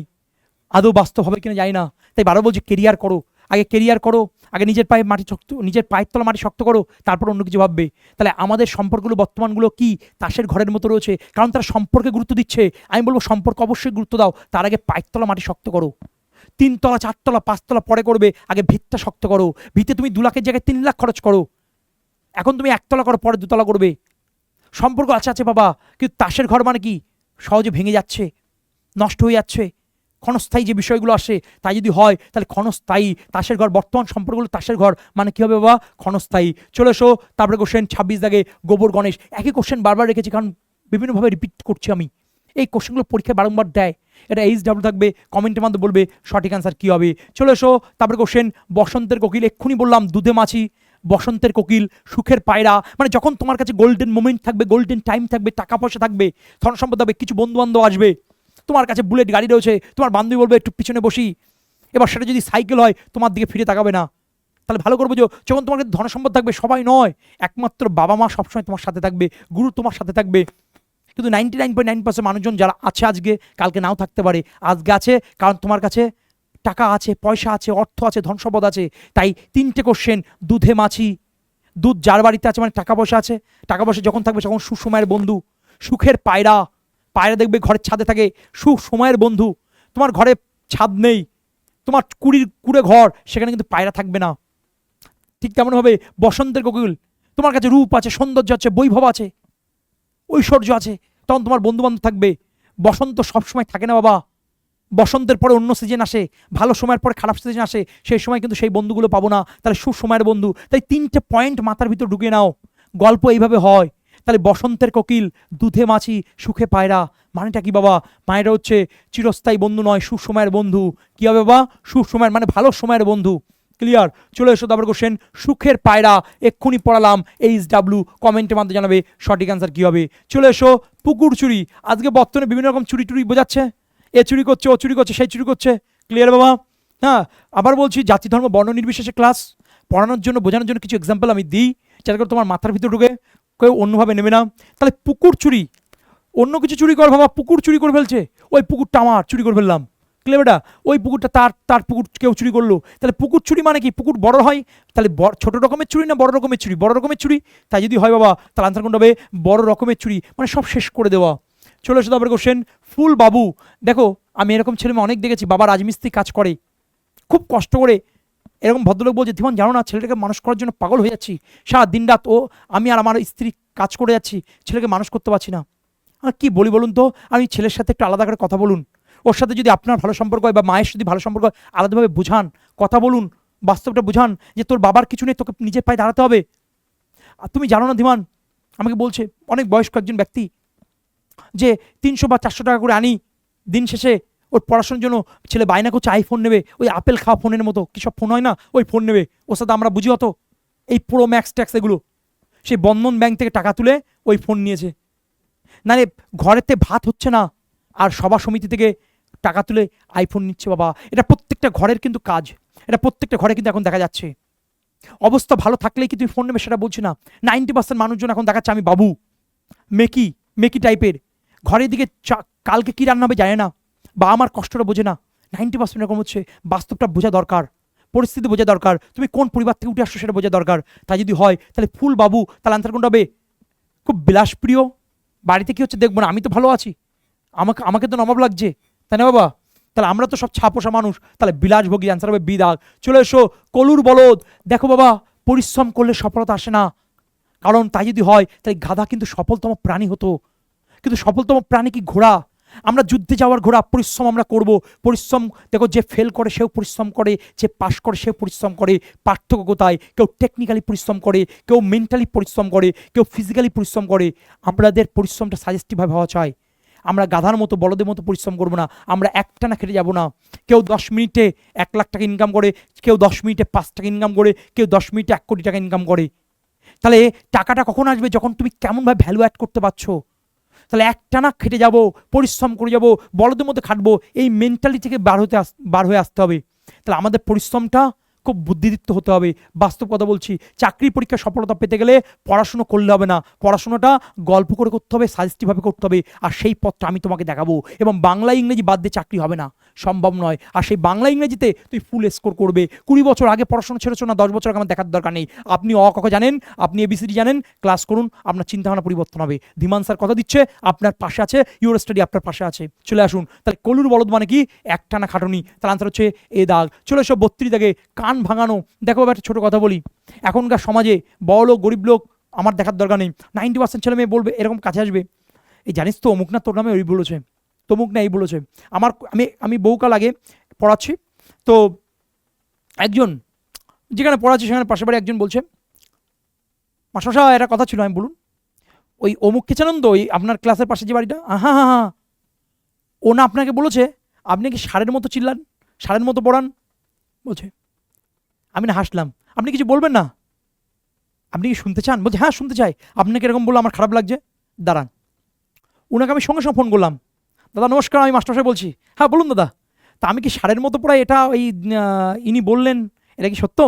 [SPEAKER 1] আদৌ বাস্তব হবে কিনা জানি না, তাই বারো বলছি কেরিয়ার করো, আগে কেরিয়ার করো, আগে নিজের পায়ে মাটি শক্ত, নিজের পায়ের তলা মাটি শক্ত করো, তারপর অন্য কিছু ভাববে। তাহলে আমাদের সম্পর্কগুলো বর্তমানগুলো কি? তাসের ঘরের মতো রয়েছে, কারণ তারা সম্পর্কে গুরুত্ব দিচ্ছে। আমি বলবো সম্পর্ক অবশ্যই গুরুত্ব দাও, তার আগে পায়ের তলা মাটি শক্ত করো। 3 তলা 4 তলা 5 তলা পরে করবে, আগে ভিতটা শক্ত করো। ভিতে তুমি 2 লাখের জায়গায় 3 লাখ খরচ করো, এখন তুমি 1 তলা করো, পরে 2 তলা করবে। সম্পর্ক আছে আছে বাবা, কিন্তু তাসের ঘর মানে কি? সহজে ভেঙে যাচ্ছে, নষ্ট হয়ে যাচ্ছে, ক্ষণস্থায়ী যে বিষয়গুলো আসে। তাই যদি হয় তাহলে ক্ষণস্থায়ী তাসের ঘর, বর্তমান সম্পর্কগুলো তাসের ঘর মানে কী হবে বাবা? ক্ষণস্থায়ী। চলে এসো তারপরে কোশ্চেন 26 দাগে গোবর গণেশ। একই কোশ্চেন বারবার রেখেছি কারণ বিভিন্নভাবে রিপিট করছি আমি। এই কোশ্চেনগুলো পরীক্ষায় বারংবার দেয়, এটা HW থাকবে, কমেন্টের মাধ্যমে বলবে সঠিক অ্যান্সার কী হবে। চলে এসো তারপরে কোশ্চেন বসন্তের কোকিল। এক্ষুনি বললাম দুধে মাছি, বসন্তের কোকিল, সুখের পায়রা। মানে যখন তোমার কাছে গোল্ডেন মোমেন্ট থাকবে, গোল্ডেন টাইম থাকবে, টাকা পয়সা থাকবে, ধন সম্পদ থাকবে, কিছু বন্ধু বান্ধব আসবে, তোমার কাছে বুলেট গাড়ি রয়েছে, তোমার বান্ধবী বলবে একটু পিছনে বসি। এবার সেটা যদি সাইকেল হয় তোমার দিকে ফিরে তাকাবে না। তাহলে ভালো করবো যে যখন তোমার কাছে ধন সম্পদ থাকবে, সবাই নয়, একমাত্র বাবা মা সবসময় তোমার সাথে থাকবে, গুরু তোমার সাথে থাকবে। কিন্তু 99.9% মানুষজন যারা আছে আজকে, কালকে নাও থাকতে পারে। আজকে আছে কারণ তোমার কাছে টাকা আছে, পয়সা আছে, অর্থ আছে, ধন সম্পদ আছে, তাই 3টে কোশ্চেন। দুধে মাছি, দুধ যার বাড়িতে আছে মানে টাকা পয়সা আছে, টাকা পয়সা যখন থাকবে তখন সুসময়ের বন্ধু। সুখের পায়রা, পায়রা দেখবে ঘরের ছাদে থাকে, সুসময়ের বন্ধু। তোমার ঘরে ছাদ নেই, তোমার কুড়ে ঘর, সেখানে কিন্তু পায়রা থাকবে না। ঠিক তেমনভাবে বসন্তের কোকিল, তোমার কাছে রূপ আছে, সৌন্দর্য আছে, বৈভব আছে, ঐশ্বর্য আছে, তখন তোমার বন্ধু বান্ধব থাকবে। বসন্ত সবসময় থাকে না বাবা, বসন্তের পরে অন্য সিজন আসে, ভালো সময়ের পরে খারাপ সিজন আসে, সেই সময় কিন্তু সেই বন্ধুগুলো পাবো না, তাহলে সুসময়ের বন্ধু। তাই 3টে পয়েন্ট মাথার ভিতর ঢুকিয়ে নাও, গল্প এইভাবে হয়। তাহলে বসন্তের কোকিল, দুধে মাছি, সুখে পায়রা, মানেটা কি বাবা? মায়েরা হচ্ছে চিরস্থায়ী বন্ধু নয়, সুসময়ের বন্ধু। কি হবে বাবা? সুসময়ের মানে ভালো সময়ের বন্ধু। ক্লিয়ার? চলে এসো তারপর কোশ্চেন, সুখের পায়রা এক্ষুনি পড়ালাম, HW কমেন্টের মাধ্যমে জানাবে সঠিক অ্যান্সার কি হবে। চলে এসো, পুকুর চুরি। আজকে বর্তমানে বিভিন্ন রকম চুরি টুরি বোঝাচ্ছে, এ চুরি করছে, ও চুরি করছে, সেই চুরি করছে। ক্লিয়ার বাবা? হ্যাঁ, আবার বলছি, জাতি ধর্ম বর্ণ নির্বিশেষে ক্লাস পড়ানোর জন্য, বোঝানোর জন্য কিছু এক্সাম্পল আমি দিই, যাতে করে তোমার মাথার ভিতর ঢুকে, কেউ অন্যভাবে নেবে না। তাহলে পুকুর চুরি, অন্য কিছু চুরি কর বাবা, পুকুর চুরি করে ফেলছে, ওই পুকুরটা আমার, চুরি করে ফেললাম। ক্লিয়ার বেটা? ওই পুকুরটা তার, তার পুকুর কেউ চুরি করলো। তাহলে পুকুর চুরি মানে কি? পুকুর বড় হয়, তাহলে ছোট রকমের চুরি না বড় রকমের চুরি? বড় রকমের চুরি। তাই যদি হয় বাবা, তাহলে আনসার কোনটা হবে? বড় রকমের চুরি, মানে সব শেষ করে দেওয়া। চলে এসো তারপরে কোশ্চেন, ফুল বাবু। দেখো, আমি এরকম ছেলে মেয়ে অনেক দেখেছি, বাবা রাজমিস্ত্রি কাজ করে, খুব কষ্ট করে। এরকম ভদ্রলোক বলছে, ধীমান জানো না, ছেলেটাকে মানুষ করার জন্য পাগল হয়ে যাচ্ছি, সারা দিন রাত ও, আমি আর আমার স্ত্রী কাজ করে যাচ্ছি, ছেলেকে মানুষ করতে পারছি না। আর কি বলি বলুন তো? আমি ছেলের সাথে একটু আলাদা করে কথা বলুন, ওর সাথে যদি আপনার ভালো সম্পর্ক হয় বা মায়ের যদি ভালো সম্পর্ক হয়, আলাদাভাবে বুঝান, কথা বলুন, বাস্তবটা বুঝান যে তোর বাবার কিছু নেই, তোকে নিজের পায়ে দাঁড়াতে হবে। আর তুমি জানো না ধীমান, আমাকে বলছে অনেক বয়স্ক একজন ব্যক্তি, যে 300 বা 400 টাকা করে আনি, দিন শেষে ওর পড়াশোনার জন্য ছেলে বায়না করছে আইফোন নেবে, ওই আপেল খাওয়া ফোনের মতো কী সব ফোন হয় না, ওই ফোন নেবে। ওর সাথে আমরা বুঝি অত, এই প্রো ম্যাক্স ট্যাক্স এগুলো, সেই বন্ধন ব্যাংক থেকে টাকা তুলে ওই ফোন নিয়েছে। নারে ঘরেতে ভাত হচ্ছে না, আর সভা সমিতি থেকে টাকা তুলে আইফোন নিচ্ছে বাবা। এটা প্রত্যেকটা ঘরের কিন্তু কাজ, এটা প্রত্যেকটা ঘরে কিন্তু এখন দেখা যাচ্ছে। অবস্থা ভালো থাকলেই কি তুমি ফোন নেবে সেটা বলছি না, 90% মানুষজন এখন দেখাচ্ছে আমি বাবু, মেকি মেকি টাইপের, ঘরের দিকে কালকে কী রান্না হবে জানে না, বা আমার কষ্টটা বোঝে না। 90% এরকম হচ্ছে। বাস্তবটা বোঝা দরকার, পরিস্থিতি বোঝা দরকার, তুমি কোন পরিবার থেকে উঠে আসছো সেটা বোঝা দরকার। তাই যদি হয় তাহলে ফুল বাবু, তাহলে আনসার কোনটা হবে? খুব বিলাসপ্রিয়, বাড়িতে কি হচ্ছে দেখবো না, আমি তো ভালো আছি, আমাকে আমাকে তো নবাব লাগছে, তাই না বাবা? তাহলে আমরা তো সব ছাপোষা মানুষ, তাহলে বিলাসভোগী, আনসার হবে বিদাগ। চলে এসো, কলুর বলদ। দেখো বাবা, পরিশ্রম করলে সফলতা আসে না, কারণ তাই যদি হয় তাহলে গাধা কিন্তু সফলতম প্রাণী হতো। কিন্তু সফলতম প্রাণী কি ঘোড়া? আমরা যুদ্ধে যাওয়ার ঘোড়া, পরিশ্রম আমরা করব। পরিশ্রম দেখো, যে ফেল করে সেও পরিশ্রম করে, যে পাশ করে সেও পরিশ্রম করে। পার্থক্য কোথায়? কেউ টেকনিক্যালি পরিশ্রম করে, কেউ মেন্টালি পরিশ্রম করে, কেউ ফিজিক্যালি পরিশ্রম করে। আমাদের পরিশ্রমটা সাজেস্টিভভাবে হওয়া চাই। আমরা গাধার মতো, বলদের মতো পরিশ্রম করবো না, আমরা একটানা খেটে যাব না। কেউ 10 মিনিটে 1 লাখ টাকা ইনকাম করে, কেউ 10 মিনিটে 5 টাকা ইনকাম করে, কেউ 10 মিনিটে 1 কোটি টাকা ইনকাম করে। তাহলে টাকাটা কখন আসবে? যখন তুমি কেমনভাবে ভ্যালু অ্যাড করতে পারছো। তাহলে একটানা খেটে যাব, পরিশ্রম করে যাব, বলদের মধ্যে খাটবো, এই মেন্টালি থেকে বার হয়ে আসতে হবে। তাহলে আমাদের পরিশ্রমটা খুব বুদ্ধিদীপ্ত হতে হবে। বাস্তব কথা বলছি, চাকরি পরীক্ষায় সফলতা পেতে গেলে পড়াশুনো করলে হবে না, পড়াশোনাটা গল্প করে করতে হবে, সাজেস্টিভভাবে করতে হবে। আর সেই পথটা আমি তোমাকে দেখাবো। এবং বাংলা ইংরেজি বাদ দিয়ে চাকরি হবে না, সম্ভব নয়। আর সেই বাংলা ইংরেজিতে তুই ফুল স্কোর করবে। 20 বছর আগে পড়াশোনা ছেড়েছো না, 10 বছর আগে আমার দেখার দরকার নেই। আপনি অ ক খ জানেন, আপনি এবিসিডি জানেন, ক্লাস করুন, আপনার চিন্তাভাবনা পরিবর্তন হবে। ধীমান স্যার কথা দিচ্ছে, আপনার পাশে আছে, ইউর স্টাডি আপনার পাশে আছে। চলে আসুন। তাহলে কলুর বলদ মানে কি? একটানা খাটুনি। তার আনসার হচ্ছে এ দাগ। চলে এসো 32 দাগে, কান ভাঙানো। দেখো একটা ছোটো কথা বলি, এখনকার সমাজে বড় লোক গরিব লোক আমার দেখার দরকার নেই, 90% ছেলে মেয়ে বলবে, এরকম কাছে আসবে, এই জানিস তো অমুক না তোর নামে ওই বলেছে, তমুক না এই বলেছে। আমার আমি বহুকাল আগে পড়াচ্ছি, তো একজন যেখানে পড়াচ্ছি সেখানে পাশে বাড়ি একজন বলছে, মাস্টারমশাই একটা কথা ছিল, আমি বলুন। ওই অমুককে চেনেন তো, ওই আপনার ক্লাসের পাশে যে বাড়িটা? হ্যাঁ হ্যাঁ হ্যাঁ, ও না আপনাকে বলেছে আপনি কি ষাঁড়ের মতো চিল্লান, ষাঁড়ের মতো পড়ান বলছে। আমি না হাসলাম। আপনি কিছু বলবেন না? আপনি কি শুনতে চান? বলছে হ্যাঁ শুনতে চাই। আপনাকে এরকম বললো আমার খারাপ লাগছে, দাঁড়ান। ওনাকে আমি সঙ্গে সঙ্গে ফোন করলাম, দাদা নমস্কার, আমি মাস্টারমশাই বলছি। হ্যাঁ বলুন দাদা, তা আমি কি ষাঁড়ের মতো পড়াই, এটা ওই ইনি বললেন, এটা কি সত্য?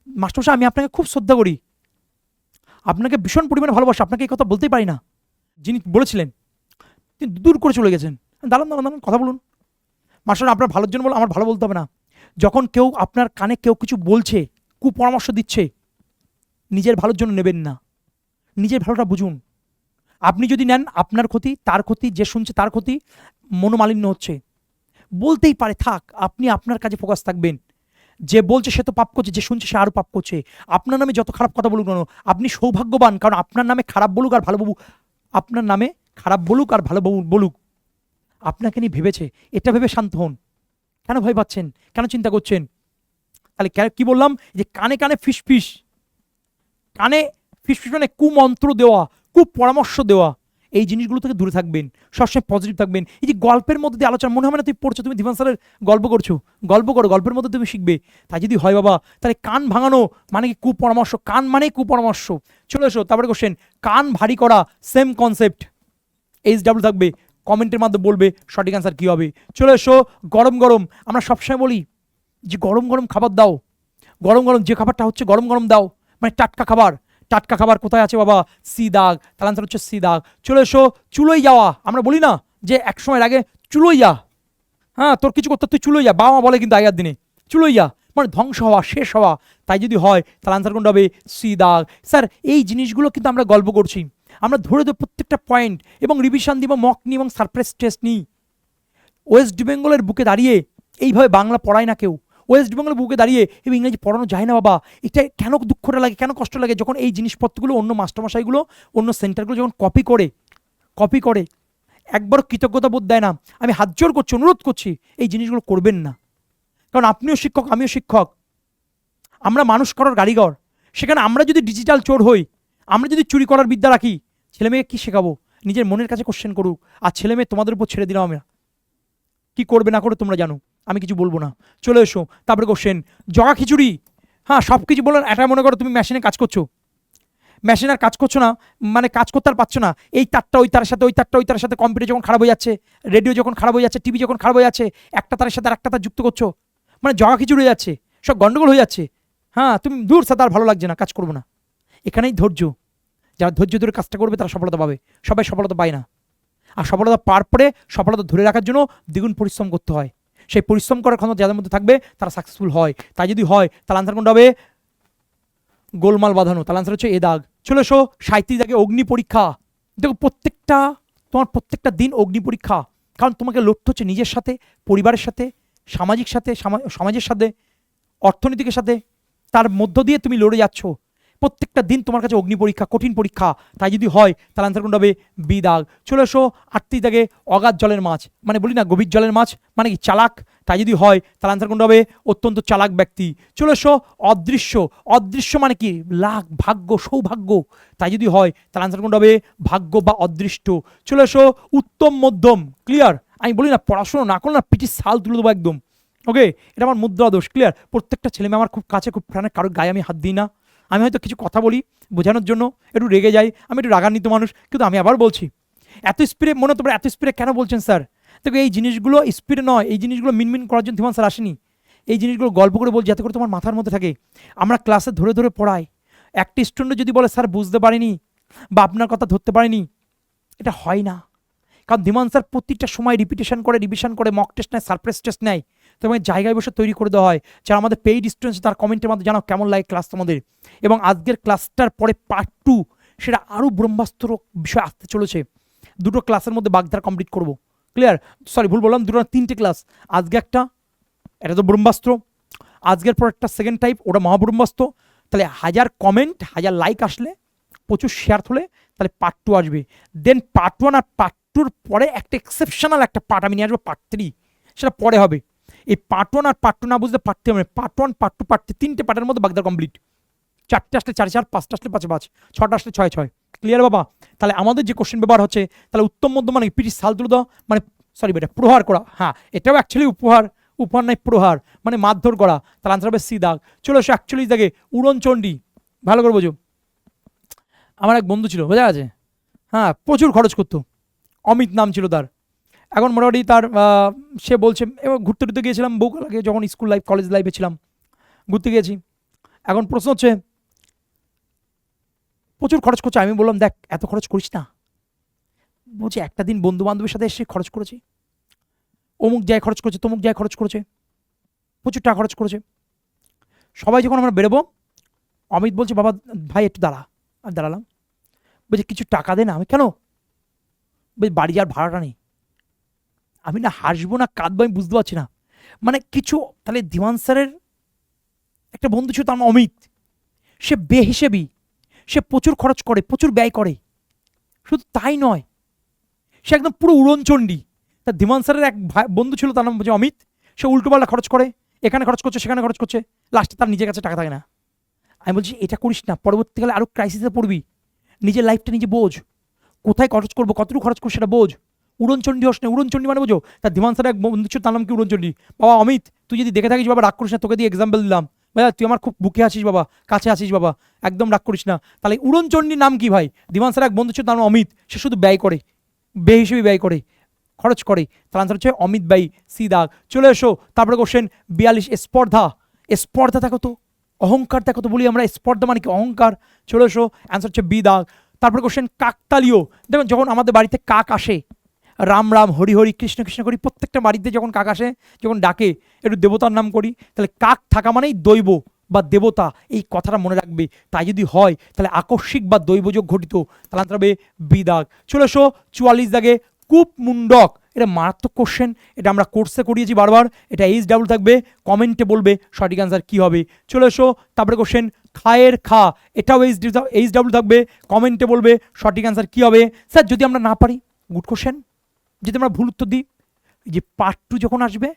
[SPEAKER 1] মাস্টারমশাই আমি আপনাকে খুব শ্রদ্ধা করি, আপনাকে ভীষণ পরিমাণে ভালোবাসি, আপনাকে এই কথা বলতেই পারি না। যিনি বলেছিলেন তিনি দূর করে চলে গেছেন। দাঁড়ান দাঁড়ান দাঁড়ান, কথা বলুন। মাস্টার আপনার ভালোর জন্য বলো, আমার ভালো বলতে হবে না। যখন কেউ আপনার কানে কেউ কিছু বলছে, কুপরামর্শ দিচ্ছে, নিজের ভালোর জন্য নেবেন না, নিজের ভালোটা বুঝুন। আপনি যদি নেন আপনার ক্ষতি, তার ক্ষতি, যে শুনছে তার ক্ষতি, মনোমালিন্য হচ্ছে। বলতেই পারে, থাক, আপনি আপনার কাজে ফোকাস থাকবেন। যে বলছে সে তো পাপ করছে, যে শুনছে সে আরও পাপ করছে। আপনার নামে যত খারাপ কথা বলুক না, আপনি সৌভাগ্যবান, কারণ আপনার নামে খারাপ বলুক আর ভালো বলুক, আপনার নামে খারাপ বলুক আর ভালো বলুক, আপনাকে নিয়ে ভেবেছে, এটা ভেবে শান্ত হন। কেন ভয় পাচ্ছেন, কেন চিন্তা করছেন? তাহলে কি বললাম, যে কানে কানে ফিসফিস, কানে ফিসফিস মানে কুমন্ত্র দেওয়া, কুপরামর্শ দেওয়া, এই জিনিসগুলো থেকে দূরে থাকবেন, সবসময় পজিটিভ থাকবেন। এই যে গল্পের মধ্যে দিয়ে আলোচনা, মনে হবে না তুমি পড়ছো, তুমি ধীমান স্যারের গল্প করছো, গল্প করো, গল্পের মধ্যে তুমি শিখবে। তাই যদি হয় বাবা, তাহলে কান ভাঙানো মানে কি কুপরামর্শ, কান মানে কুপরামর্শ। চলে এসো, তারপরে কোশ্চেন, কান ভারী করা, সেম কনসেপ্ট, HW থাকবে, কমেন্টের মাধ্যমে বলবে সঠিক অ্যান্সার কী হবে। চলে এসো, গরম গরম, আমরা সবসময় বলি যে গরম গরম খাবার দাও, গরম গরম যে খাবারটা হচ্ছে গরম গরম দাও, মানে টাটকা খাবার। টাটকা খাবার কোথায় আছে বাবা? সি দাগ, তাহলে আনসার হচ্ছে সি দাগ। চলে এসো, চুলোই যাওয়া, আমরা বলি না যে এক সময় আগে চুলোই যা, হ্যাঁ তোর কিছু করতে তুই চুলোই যা, বাবা মা বলে কিন্তু আগের দিনে চুলোই যা মানে ধ্বংস হওয়া, শেষ হওয়া। তাই যদি হয় তাহলে আনসার কোনটা হবে? সি দাগ। স্যার এই জিনিসগুলো কিন্তু আমরা গল্প করছি, আমরা ধরে ধরে প্রত্যেকটা পয়েন্ট এবং রিভিশন দিব, মক নিই এবং সারপ্রাইজ টেস্ট নিই। ওয়েস্ট বেঙ্গলের বুকে দাঁড়িয়ে এইভাবে বাংলা পড়ায় না কেউ, ওয়েস্ট বেঙ্গলের বুকে দাঁড়িয়ে এবং ইংরেজি পড়ানো যায় না বাবা। এটা কেন দুঃখটা লাগে, কেন কষ্ট লাগে, যখন এই জিনিসপত্রগুলো অন্য মাস্টারমশাইগুলো, অন্য সেন্টারগুলো যখন কপি করে একবারও কৃতজ্ঞতা বোধ দেয় না। আমি হাত জোর করছি, অনুরোধ করছি, এই জিনিসগুলো করবেন না। কারণ আপনিও শিক্ষক, আমিও শিক্ষক, আমরা মানুষ করার কারিগর। সেখানে আমরা যদি ডিজিটাল চোর হই, আমরা যদি চুরি করার বিদ্যা রাখি, ছেলেমেয়েকে কী শেখাবো? নিজের মনের কাছে কোশ্চেন করুক। আর ছেলেমেয়ে তোমাদের উপর ছেড়ে দিলাম আমরা, কি করবে না করে তোমরা জানো, আমি কিছু বলবো না। চলে এসো, তারপরে কোশ্চেন, জগা খিচুড়ি, হ্যাঁ সব কিছু বলেন। এটা মনে করো তুমি মেশিনে কাজ করছো, মেশিন আর কাজ করছো না, মানে কাজ করতে আর পারছো না, এই তারটা ওই তারের সাথে, ওই তারটা ওই তারের সাথে, কম্পিউটার যখন খারাপ হয়ে যাচ্ছে, রেডিও যখন খারাপ হয়ে যাচ্ছে, টিভি যখন খারাপ হয়ে যাচ্ছে, একটা তারের সাথে আর একটা তার যুক্ত করছো, মানে জগা খিচুড়ি হয়ে যাচ্ছে, সব গন্ডগোল হয়ে যাচ্ছে। হ্যাঁ তুমি দূর সাথে আর ভালো লাগছে না, কাজ করবো না। এখানেই ধৈর্য, যারা ধৈর্য ধরে কাজটা করবে তারা সফলতা পাবে। সবাই সফলতা পায় না, আর সফলতা পাওয়ার পরে সফলতা ধরে রাখার জন্য দ্বিগুণ পরিশ্রম করতে হয়। সেই পরিশ্রম করার ক্ষমতা যাদের মধ্যে থাকবে তারা সাকসেসফুল হয়। তাই যদি হয় তাহলে আনসার কোনটা হবে? গোলমাল বাঁধানো, তাহলে আনসার হচ্ছে এ দাগ। চলে এসো, 37 দাগে অগ্নি পরীক্ষা। দেখো তোমার প্রত্যেকটা দিন অগ্নি পরীক্ষা, কারণ তোমাকে লড়তে হচ্ছে নিজের সাথে, পরিবারের সাথে, সমাজের সাথে, অর্থনীতির সাথে, তার মধ্য দিয়ে তুমি লড়ে যাচ্ছ। প্রত্যেকটা দিন তোমার কাছে অগ্নি পরীক্ষা, কঠিন পরীক্ষা। তাই যদি হয় তাহলে আনসার কোনটা হবে? বি দাগ। চলে এসো, 38 দাগে অগাধ জলের মাছ, মানে বলি না গভীর জলের মাছ মানে কি চালাক। তাই যদি হয় তাহলে আনসার কোনটা হবে? অত্যন্ত চালাক ব্যক্তি। চলে এসো, অদৃশ্য মানে কি? লাখ, ভাগ্য, সৌভাগ্য। তাই যদি হয় তাহলে আনসার কোনটা হবে? ভাগ্য বা অদৃষ্ট। চলে এসো, উত্তম মধ্যম, ক্লিয়ার। আমি বলি না পড়াশোনা না করলে না পিটির সাল তুলে দেবো একদম, ওকে? এটা আমার মুদ্রা দোষ, ক্লিয়ার। প্রত্যেকটা ছেলে মেয়ে আমার খুব কাছে, খুব প্রাণের, কারোর গায়ে আমি হাত দিই না। আমি হয়তো কিছু কথা বলি বোঝানোর জন্য, একটু রেগে যাই, আমি একটু রাগান্বিত মানুষ, কিন্তু আমি আবার বলছি এত স্পিডে, মনে তোমরা এত স্পিডে কেন বলছেন স্যার? দেখো এই জিনিসগুলো স্পিডে নয়, এই জিনিসগুলো মিনমিন করার জন্য ধীমান স্যার আসেনি। এই জিনিসগুলো গল্প করে বলছি যাতে করে তোমার মাথার মধ্যে থাকে। আমরা ক্লাসে ধরে ধরে পড়াই, একটা স্টুডেন্ট যদি বলে স্যার বুঝতে পারিনি বা আপনার কথা ধরতে পারিনি, এটা হয় না। কারণ ধীমান স্যার প্রতিটা সময় রিভিশন করে, মক টেস্ট নেয়, সারপ্রাইজ টেস্ট নেয়, তোমাকে জায়গায় বসে তৈরি করে দেওয়া হয়। যারা আমাদের পেইড স্টুডেন্টস তার কমেন্টের মধ্যে জানাও কেমন লাগে ক্লাস তোমাদের। এবং আজকের ক্লাসটার পরে পার্ট 2, সেটা আরও ব্রহ্মাস্ত্র বিষয় আসতে চলেছে। 2টো ক্লাসের মধ্যে বাগধারা কমপ্লিট করবো, ক্লিয়ার। সরি ভুল বললাম, 3টে ক্লাস। আজকে একটা, এটা তো ব্রহ্মাস্ত্র, আজকের পর একটা সেকেন্ড টাইপ, ওটা মহাব্রহ্মাস্ত্র। তাহলে 1000 কমেন্ট, 1000 লাইক আসলে, প্রচুর শেয়ার হলে, তাহলে পার্ট 2 আসবে। দেন পার্ট 1 আর পার্ট 2-র পরে একটা এক্সেপশনাল একটা পার্ট আমি নিয়ে আসবো, পার্ট 3, সেটা পরে হবে। এই পার্ট 1 আর পার্ট 2 না বুঝতে পারতে হবে, পার্ট 1, পার্ট 2, পার্ট 3, 3টে পার্টের মধ্যে বাগদার কমপ্লিট। 4টে আসলে 4, 4, 5টা আসলে 5, 5, 6টা আসলে 6, 6, ক্লিয়ার বাবা? তাহলে আমাদের যে কোশ্চেন ব্যবহার হচ্ছে, তাহলে উত্তম মধ্যম মানে পিটি সাল তুলে দাও, মানে সরি বেটা প্রহার করা, হ্যাঁ এটাও অ্যাকচুয়ালি উপহার নাই, প্রহার মানে মারধর করা। তাহলে আনসার হবে সি দাগ। চলো এসো 41 দাগে উড়নচণ্ডী, ভালো করে বোঝো। আমার এক বন্ধু ছিল, বোঝা আছে, হ্যাঁ প্রচুর খরচ করতো, অমিত নাম ছিল তার। এখন মোটামুটি তার সে বলছে, এবার ঘুরতে টুরতে গিয়েছিলাম বহুকাল আগে, যখন স্কুল লাইফ কলেজ লাইফে ছিলাম, ঘুরতে গিয়েছি। এখন প্রশ্ন হচ্ছে প্রচুর খরচ করছে। আমি বললাম দেখ এত খরচ করিস না। বলছি একটা দিন বন্ধু বান্ধবের সাথে এসে খরচ করেছি। অমুক জায়গায় খরচ করেছে, তমুক জায়গায় খরচ করেছে, প্রচুর টাকা খরচ করেছে। সবাই যখন আমরা বেরোবো, অমিত বলছে বাবা ভাই একটু দাঁড়া। আমি দাঁড়ালাম, বলছে কিছু টাকা দে না। আমি কেন? বলছি বাড়ি যাওয়ার ভাড়াটা নেই। আমি না হাসবো না কাঁদবো আমি বুঝতে পারছি না। মানে কিছু, তাহলে ধীমান স্যারের একটা বন্ধু ছিল তার নাম অমিত, সে বেহিসেবি, সে প্রচুর খরচ করে, প্রচুর ব্যয় করে। শুধু তাই নয়, সে একদম পুরো উড়নচণ্ডী। তার ধীমান স্যারের এক বন্ধু ছিল তার নাম হচ্ছে অমিত, সে উল্টোপাল্টা খরচ করে, এখানে খরচ করছে সেখানে খরচ করছে, লাস্টে তার নিজের কাছে টাকা থাকে না। আমি বলছি এটা করিস না, পরবর্তীকালে আরও ক্রাইসিসে পড়বি। নিজের লাইফটা নিজে বোঝ, কোথায় খরচ করবো, কতটুকু খরচ করবো সেটা বোঝ। উড়নচণ্ডী হস না, উড়নচণ্ডী মানে বোঝো। তার ধীমান স্যারের এক বন্ধু ছিল তার নাম কি উড়নচণ্ডী। বাবা অমিত তুই যদি দেখে থাকিস বাবা রাগ করিস না, তোকে দিয়ে এক্সাম্পল দিলাম ভাইয়া, তুই আমার খুব বুকে আছিস বাবা, কাছে আছিস বাবা, একদম রাগ করিস না। তাহলে উড়নচণ্ডীর নাম কি ভাই? ধীমান স্যারের এক বন্ধু ছিল তার নাম অমিত, সে শুধু ব্যয় করে, বেহিসেবি ব্যয় করে, খরচ করে। তার আনসার হচ্ছে অমিত ভাই, সি দাগ। চলে এসো তারপরে কোশ্চেন 42, স্পর্ধা। স্পর্ধা দেখো তো, অহংকার দেখো তো, বলি আমরা স্পর্ধা মানে কি? অহংকার। চলে এসো, অ্যান্সার হচ্ছে বি দাগ। তারপরে কোশ্চেন কাকতালীয়। দেখুন যখন আমাদের বাড়িতে কাক আসে, রাম রাম হরি হরি কৃষ্ণ কৃষ্ণ করি, প্রত্যেকটা বাড়িতে যখন কাক আসে, যখন ডাকে একটু দেবতার নাম করি, তাহলে কাক থাকা মানেই দৈব বা দেবতা, এই কথাটা মনে রাখবে। তাই যদি হয় তাহলে আকস্মিক বা দৈবযোগ ঘটিত, তাহলে আনসার হবে বি দাগ। চলে এসো 44 দাগে কূপ মুন্ডক। এটা মারাত্মক কোশ্চেন, এটা আমরা কোর্সে করিয়েছি বারবার। এটা HW থাকবে, কমেন্টে বলবে সঠিক অ্যান্সার কী হবে। চলে এসো তারপরে কোশ্চেন খায়ের খা, এটাও HW থাকবে, কমেন্টে বলবে সঠিক অ্যান্সার কী হবে। স্যার যদি আমরা না পারি, গুড কোশ্চেন, যদি আমরা ভুল উত্তর দিই, যে পার্ট 2 যখন আসবে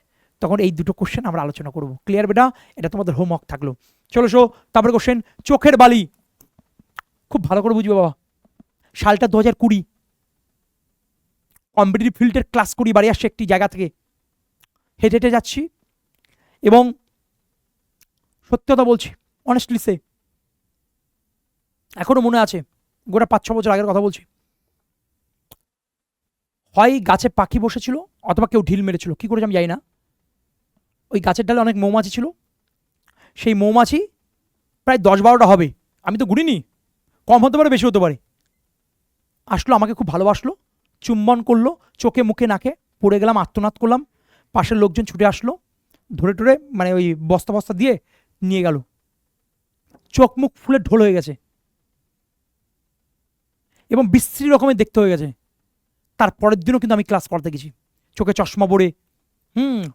[SPEAKER 1] তখন এই দুটো কোশ্চেন আমরা আলোচনা করব। ক্লিয়ার বেটা? এটা তোমাদের হোমওয়ার্ক থাকলো। চলো এসো তারপরে কোশ্চেন চোখের বালি। খুব ভালো করে বুঝবে বাবা, সালটা 2020, কম্পিটিটিভ ফিল্ডের ক্লাস করি, বাড়ি আসছে একটি জায়গা থেকে, হেঁটে হেঁটে যাচ্ছি, এবং সত্যি কথা বলছি, অনেস্টলি সে, এখনো মনে আছে, গোটা 5-6 বছর আগের কথা বলছি। হয় গাছে পাখি বসেছিল অথবা কেউ ঢিল মেরেছিল, কী করেছে আমি জানি না। ওই গাছের ডালে অনেক মৌমাছি ছিল, সেই মৌমাছি প্রায় 10-12টা হবে, আমি তো গুনিনি, কম হতে পারে বেশি হতে পারে। আসলো, আমাকে খুব ভালোবাসলো, চুম্বন করলো চোখে মুখে নাকে, পড়ে গেলাম, আত্মনাদ করলাম, পাশের লোকজন ছুটে আসলো, ধরে টরে মানে ওই বস্তা বস্তা দিয়ে নিয়ে গেল। চোখ মুখ ফুলে ঢোল হয়ে গেছে এবং বিশ্রী রকমের দেখতে হয়ে গেছে। তার পরের দিনও কিন্তু আমি ক্লাস পড়াতে গেছি, চোখে চশমা পরে,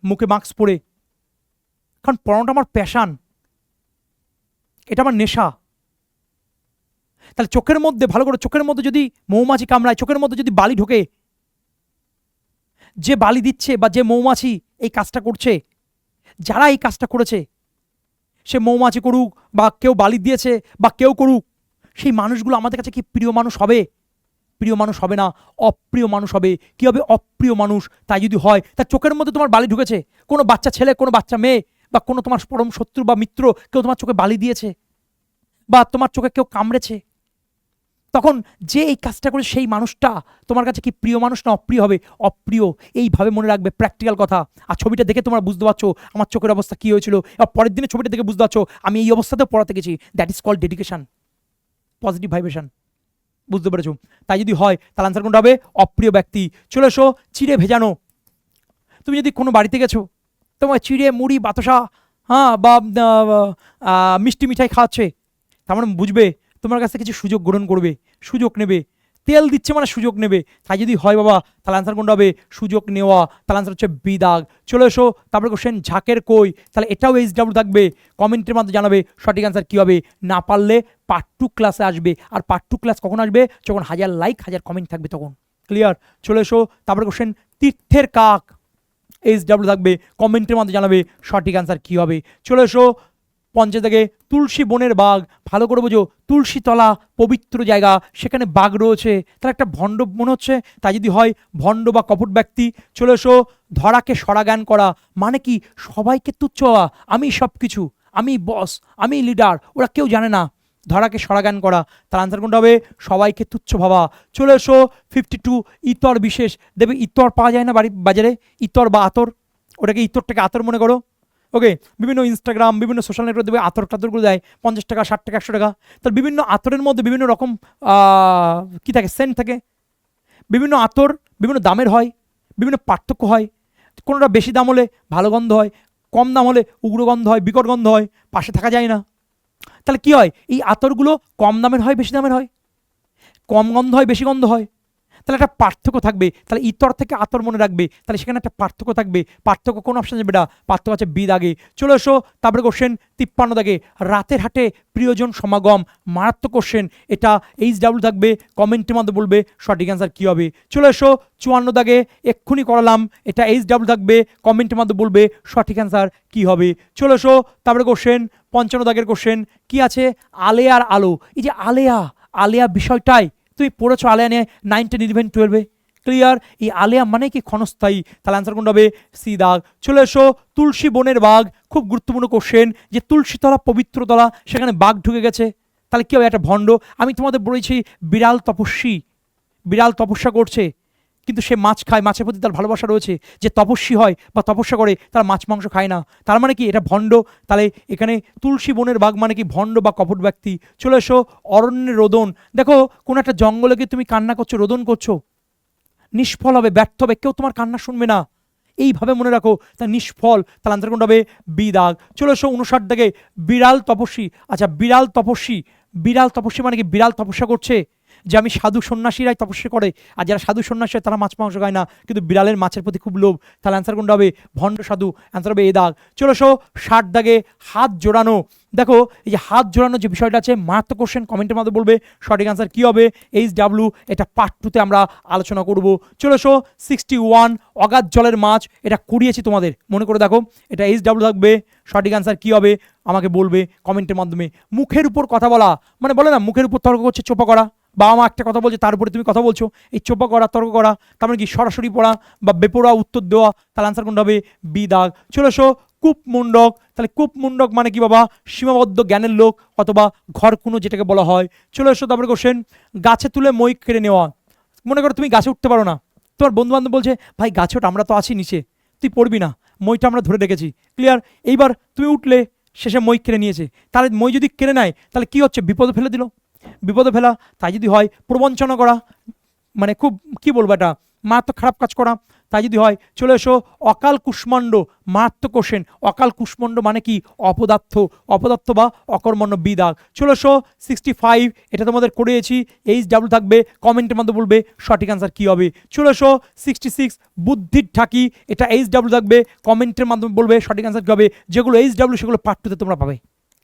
[SPEAKER 1] মুখে মাস্ক পরে, কারণ পড়ানোটা আমার প্যাশান, এটা আমার নেশা। তাহলে চোখের মধ্যে, ভালো করে, চোখের মধ্যে যদি মৌমাছি কামড়ায়, চোখের মধ্যে যদি বালি ঢোকে, যে বালি দিচ্ছে বা যে মৌমাছি এই কাজটা করছে, যারা এই কাজটা করেছে, সে মৌমাছি করুক বা কেউ বালি দিয়েছে বা কেউ করুক, সেই মানুষগুলো আমাদের কাছে কি প্রিয় মানুষ হবে? প্রিয় মানুষ হবে না, অপ্রিয় মানুষ হবে। কি হবে? অপ্রিয় মানুষ। তাই যদি হয়, তার চোখের মধ্যে তোমার বালি ঢুকেছে, কোনো বাচ্চা ছেলে, কোনো বাচ্চা মেয়ে, বা কোনো তোমার পরম শত্রু বা মিত্র কেউ তোমার চোখে বালি দিয়েছে, বা তোমার চোখে কেউ কামড়েছে, তখন যে এই কাজটা করে সেই মানুষটা তোমার কাছে কি প্রিয় মানুষ না অপ্রিয় হবে? অপ্রিয়। এইভাবে মনে রাখবে, প্র্যাকটিক্যাল কথা। আর ছবিটা দেখে তোমরা বুঝতে পারছো আমার চোখের অবস্থা কী হয়েছিল, আর পরের দিনে ছবিটা দেখে বুঝতে পারছো আমি এই অবস্থাতেও পড়াতে গেছি। That is called dedication, positive vibration. বুঝতে পেরেছো? তাই যদি হয় তাহলে আনসার কোনটা হবে? অপ্রিয় ব্যক্তি। চলে এসো চিড়ে ভেজানো। তুমি যদি কোনো বাড়িতে গেছো, তোমার চিড়ে মুড়ি বাতাসা, বা মিষ্টি মিঠাই খাওয়াচ্ছে, তার মানে বুঝবে তোমার কাছে কিছু সুযোগ গ্রহণ করবে, সুযোগ নেবে। তেল দিচ্ছে মানে সুযোগ নেবে। তাই যদি হয় বাবা তাহলে আনসার কোনটা হবে? সুযোগ নেওয়া। তাহলে আনসার হচ্ছে বি দাগ। চলে এসো তারপরে কোশ্চেন ঝাঁকের কই। তাহলে এটাও HW থাকবে, কমেন্টের মাধ্যমে জানাবে সঠিক আনসার কী হবে। না পারলে পার্ট 2 ক্লাসে আসবে। আর পার্ট 2 ক্লাস কখন আসবে? যখন 1000 লাইক 1000 কমেন্ট থাকবে তখন। ক্লিয়ার? চলে এসো তারপরে কোশ্চেন তীর্থের কাক। HW থাকবে, কমেন্টের মাধ্যমে জানাবে সঠিক আনসার কী হবে। চলে এসো 50 থেকে তুলসী বনের বাঘ। ভালো করে বোঝো, তুলসী তলা পবিত্র জায়গা, সেখানে বাঘ রয়েছে, তার একটা ভণ্ড মনে হচ্ছে। তাই যদি হয় ভণ্ড বা কপট ব্যক্তি। চলে এসো ধরাকে সরাগান করা, মানে কি? সবাইকে তুচ্ছ হওয়া, আমি সব কিছু, আমি বস, আমি লিডার, ওরা কেউ জানে না। ধরাকে সরাগান করা, তার আনসার কোনটা হবে? সবাইকে তুচ্ছ ভাবা। চলে এসো 52 ইতর বিশেষ। দেবে ইতর পাওয়া যায় না বাজারে, ইতর বা আতর, ওটাকে ইতরটাকে আতর মনে করো। ওকে, বিভিন্ন ইনস্টাগ্রাম, বিভিন্ন সোশ্যাল নেটওয়ার্ক দেবে আতর টাতরগুলো দেয় 50 টাকা, 60 টাকা, 100 টাকা। তার বিভিন্ন আতরের মধ্যে বিভিন্ন রকম কি থাকে, সেন্ট থাকে। বিভিন্ন আতর বিভিন্ন দামের হয়, বিভিন্ন পার্থক্য হয়। কোনোটা বেশি দাম হলে ভালো গন্ধ হয়, কম দাম হলে উগ্র গন্ধ হয়, বিকট গন্ধ হয়, পাশে থাকা যায় না। তাহলে কি হয়, এই আতরগুলো কম দামের হয় বেশি দামের হয়, কম গন্ধ হয় বেশি গন্ধ হয়, তাহলে একটা পার্থক্য থাকবে। তাহলে ইতর থেকে আতর মনে রাখবে, তাহলে সেখানে একটা পার্থক্য থাকবে। পার্থক্য কোন অপশন যাবে? এটা পার্থক্য আছে বি দাগে। চলে এসো তারপরে কোশ্চেন 53 দাগে, রাতের হাটে প্রিয়জন সমাগম, মারাত্মক কোশ্চেন। এটা HW থাকবে, কমেন্টের মধ্যে বলবে সঠিক অ্যান্সার কী হবে। চলে এসো 54 দাগে, এক্ষুনি করালাম, এটা HW থাকবে, কমেন্টের মধ্যে বলবে সঠিক অ্যান্সার কী হবে। চলে এসো তারপরে কোশ্চেন 55 দাগের কোশ্চেন কি আছে, আলেয়ার আলো। এই যে আলেয়া, আলেয়া বিষয়টাই তুমি পড়েছো আলেয়া নিয়ে 9, 10, 11, 12-এ, ক্লিয়ার? এই আলেয়া মানে কি ক্ষণস্থায়ী, তাহলে অ্যান্সার কোনটা হবে? সি দাগ। চলে এসো তুলসী বনের বাঘ, খুব গুরুত্বপূর্ণ কোশ্চেন, যে তুলসীতলা পবিত্রতলা, সেখানে বাঘ ঢুকে গেছে, তাহলে কি হবে? একটা ভণ্ড। আমি তোমাদের বলেছি বিড়াল তপস্বী, বিড়াল তপস্যা করছে কিন্তু সে মাছ খায়, মাছের প্রতি তার ভালোবাসা রয়েছে। যে তপস্বী হয় বা তপস্যা করে তারা মাছ মাংস খায় না, তার মানে কি? এটা ভণ্ড। তাহলে এখানে তুলসী বনের বাঘ মানে কি? ভণ্ড বা কপট ব্যক্তি। চলে এসো অরণ্যের রোদন। দেখো কোনো একটা জঙ্গলে গিয়ে তুমি কান্না করছো, রোদন করছো, নিষ্ফল হবে, ব্যর্থ হবে, কেউ তোমার কান্না শুনবে না, এইভাবে মনে রাখো, তা নিষ্ফল। তাহলে আনসার কোনটা হবে? বি দাগ। চলে এসো 59 দাগে, বিড়াল তপস্বী। আচ্ছা বিড়াল তপস্বী, বিড়াল তপস্বী মানে কি? বিড়াল তপস্যা করছে, যে আমি সাধু সন্ন্যাসীরাই তপস্যা করে, আর যারা সাধু সন্ন্যাসী তারা মাছ মাংস খায় না, কিন্তু বিড়ালের মাছের প্রতি খুব লোভ। তাহলে অ্যান্সার কোনটা হবে? ভণ্ড সাধু। অ্যান্সার হবে এ দাগ। চলে এসো 60 দাগে, হাত জোড়ানো। দেখো এই যে হাত জোড়ানো যে বিষয়টা আছে, মারাত্মক কোশ্চেন, কমেন্টের মধ্যে বলবে সঠিক অ্যান্সার কী হবে। HW, এটা পার্ট 2-তে আমরা আলোচনা করব। চলে এসো 61, অগাধ জলের মাছ। এটা করিয়েছি তোমাদের, মনে করে দেখো, এটা HW থাকবে, সঠিক অ্যান্সার কী হবে আমাকে বলবে কমেন্টের মাধ্যমে। মুখের উপর কথা বলা, মানে বলে না মুখের উপর তর্ক করছে, চোপা করা। বাবা মা একটা কথা বলছে, তার উপরে তুমি কথা বলছো, এই চোপা করা, তর্ক করা, তার মানে কি? সরাসরি পড়া বা বেপরোয়া উত্তর দেওয়া। তাহলে আনসার কোনটা হবে? বি দাগ। চলে এসো কূপমণ্ডক। তাহলে কূপমণ্ডক মানে কি বাবা? সীমাবদ্ধ জ্ঞানের লোক অথবা ঘরকুনো যেটাকে বলা হয়। চলে এসো তারপরে কোশ্চেন, গাছে তুলে মই কেড়ে নেওয়া। মনে করো তুমি গাছে উঠতে পারো না, তোমার বন্ধু বান্ধব বলছে ভাই গাছে ওঠ, আমরা তো আছি নিচে, তুই পড়বি না, মইটা আমরা ধরে রেখেছি, ক্লিয়ার? এইবার তুমি উঠলে, শেষে মই কেড়ে নিয়েছে, তাহলে মই যদি কেড়ে নেয় তাহলে কি হচ্ছে? বিপদে ফেলে দিল, বিপদে ফেলা। তাই যদি হয় প্রবঞ্চনা করা, মানে খুব কি বলবো, এটা মারাত্মক খারাপ কাজ করা। তাই যদি হয়, চলে এসো অকাল কুষ্মাণ্ড, মারাত্মক কোশ্চেন। অকাল কুষ্মাণ্ড মানে কি? অপদার্থ, অপদার্থ বা অকর্মণ্য, বি দাগ। চলে এসো 65, এটা তোমাদের করিয়েছি, HW থাকবে, কমেন্টের মধ্যে বলবে সঠিক অ্যান্সার কী হবে। চলে এসো 66, বুদ্ধির ঠাকি। এটা HW থাকবে, কমেন্টের মাধ্যমে বলবে সঠিক অ্যান্সার কী হবে। যেগুলো HW সেগুলো পার্ট 2-তে তোমরা পাবে,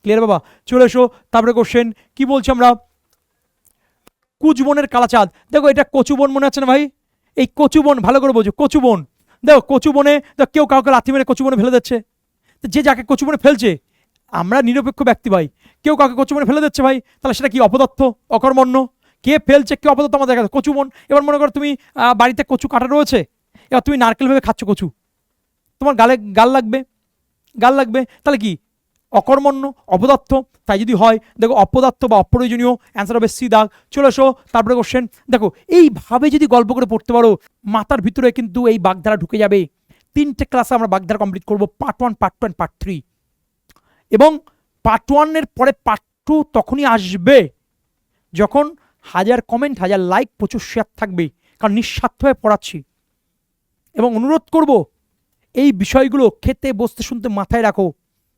[SPEAKER 1] ক্লিয়ার বাবা? চলে এসো তারপরে কোশ্চেন কি বলছি আমরা, কুচবনের কালাচাঁদ। দেখো এটা কচুবন মনে আছে না ভাই? এই কচুবন ভালো করে বোঝো, কচুবন। দেখো কচুবনে কেউ কাউকে লাথি মেরে কচুবনে ফেলে দিচ্ছে, তো যে যাকে কচুবনে ফেলছে, আমরা নিরপেক্ষ ব্যক্তি ভাই, কেউ কাউকে কচুবনে ফেলে দিচ্ছে ভাই, তাহলে সেটা কি? অপদার্থ, অকর্মণ্য। কে ফেলছে, কে অপদার্থ আমাদের দেখা কচুবন। এবার মনে করো তুমি বাড়িতে কচু কাটা রয়েছে, এবার তুমি নারকেল ভেবে খাচ্ছ কচু, তোমার গালে গাল লাগবে, গাল লাগবে, তাহলে কি? অকর্মণ্য, অপদার্থ। তাই যদি হয় দেখো অপদার্থ বা অপ্রয়োজনীয়, অ্যান্সার হবে সি দাগ। চলে এসো তারপরে কোশ্চেন, দেখো এইভাবে যদি গল্প করে পড়তে পারো, মাথার ভিতরে কিন্তু এই বাগধারা ঢুকে যাবে। 3টে ক্লাসে আমরা বাগধারা কমপ্লিট করবো, পার্ট 1, পার্ট 2 অ্যান্ড পার্ট 3। এবং পার্ট 1-এর পরে পার্ট 2 তখনই আসবে যখন 1000 কমেন্ট, 1000 লাইক, প্রচুর শেয়ার থাকবে, কারণ নিঃস্বার্থভাবে পড়াচ্ছি। এবং অনুরোধ করব এই বিষয়গুলো খেতে বসতে শুনতে মাথায় রাখো।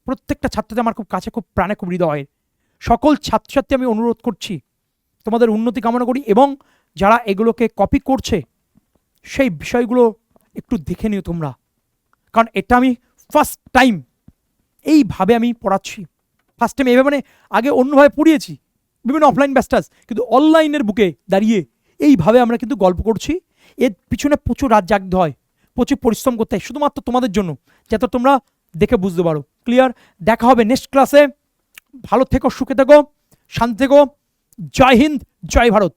[SPEAKER 1] প্রত্যেকটা ছাত্রদের আমার খুব কাছে, খুব প্রাণে, খুব হৃদয়ের। সকল ছাত্রছাত্রী আমি অনুরোধ করছি, তোমাদের উন্নতি কামনা করি, এবং যারা এগুলোকে কপি করছে সেই বিষয়গুলো একটু দেখে নিও তোমরা, কারণ এটা আমি ফার্স্ট টাইম এইভাবে আমি পড়াচ্ছি। ফার্স্ট টাইম এইভাবে, মানে আগে অন্যভাবে পড়িয়েছি বিভিন্ন অফলাইন ব্যাস্টাস, কিন্তু অনলাইনের বুকে দাঁড়িয়ে এইভাবে আমরা কিন্তু গল্প করছি। এর পিছনে প্রচুর রাত জাগতে হয়, প্রচুর পরিশ্রম করতে হয়, শুধুমাত্র তোমাদের জন্য, যাতে তোমরা দেখে বুঝতে পারো, ক্লিয়ার? দেখা হবে নেক্সট ক্লাসে। ভালো থেকো, সুখে থেকো, শান্তি থেকো। জয় হিন্দ, জয় ভারত।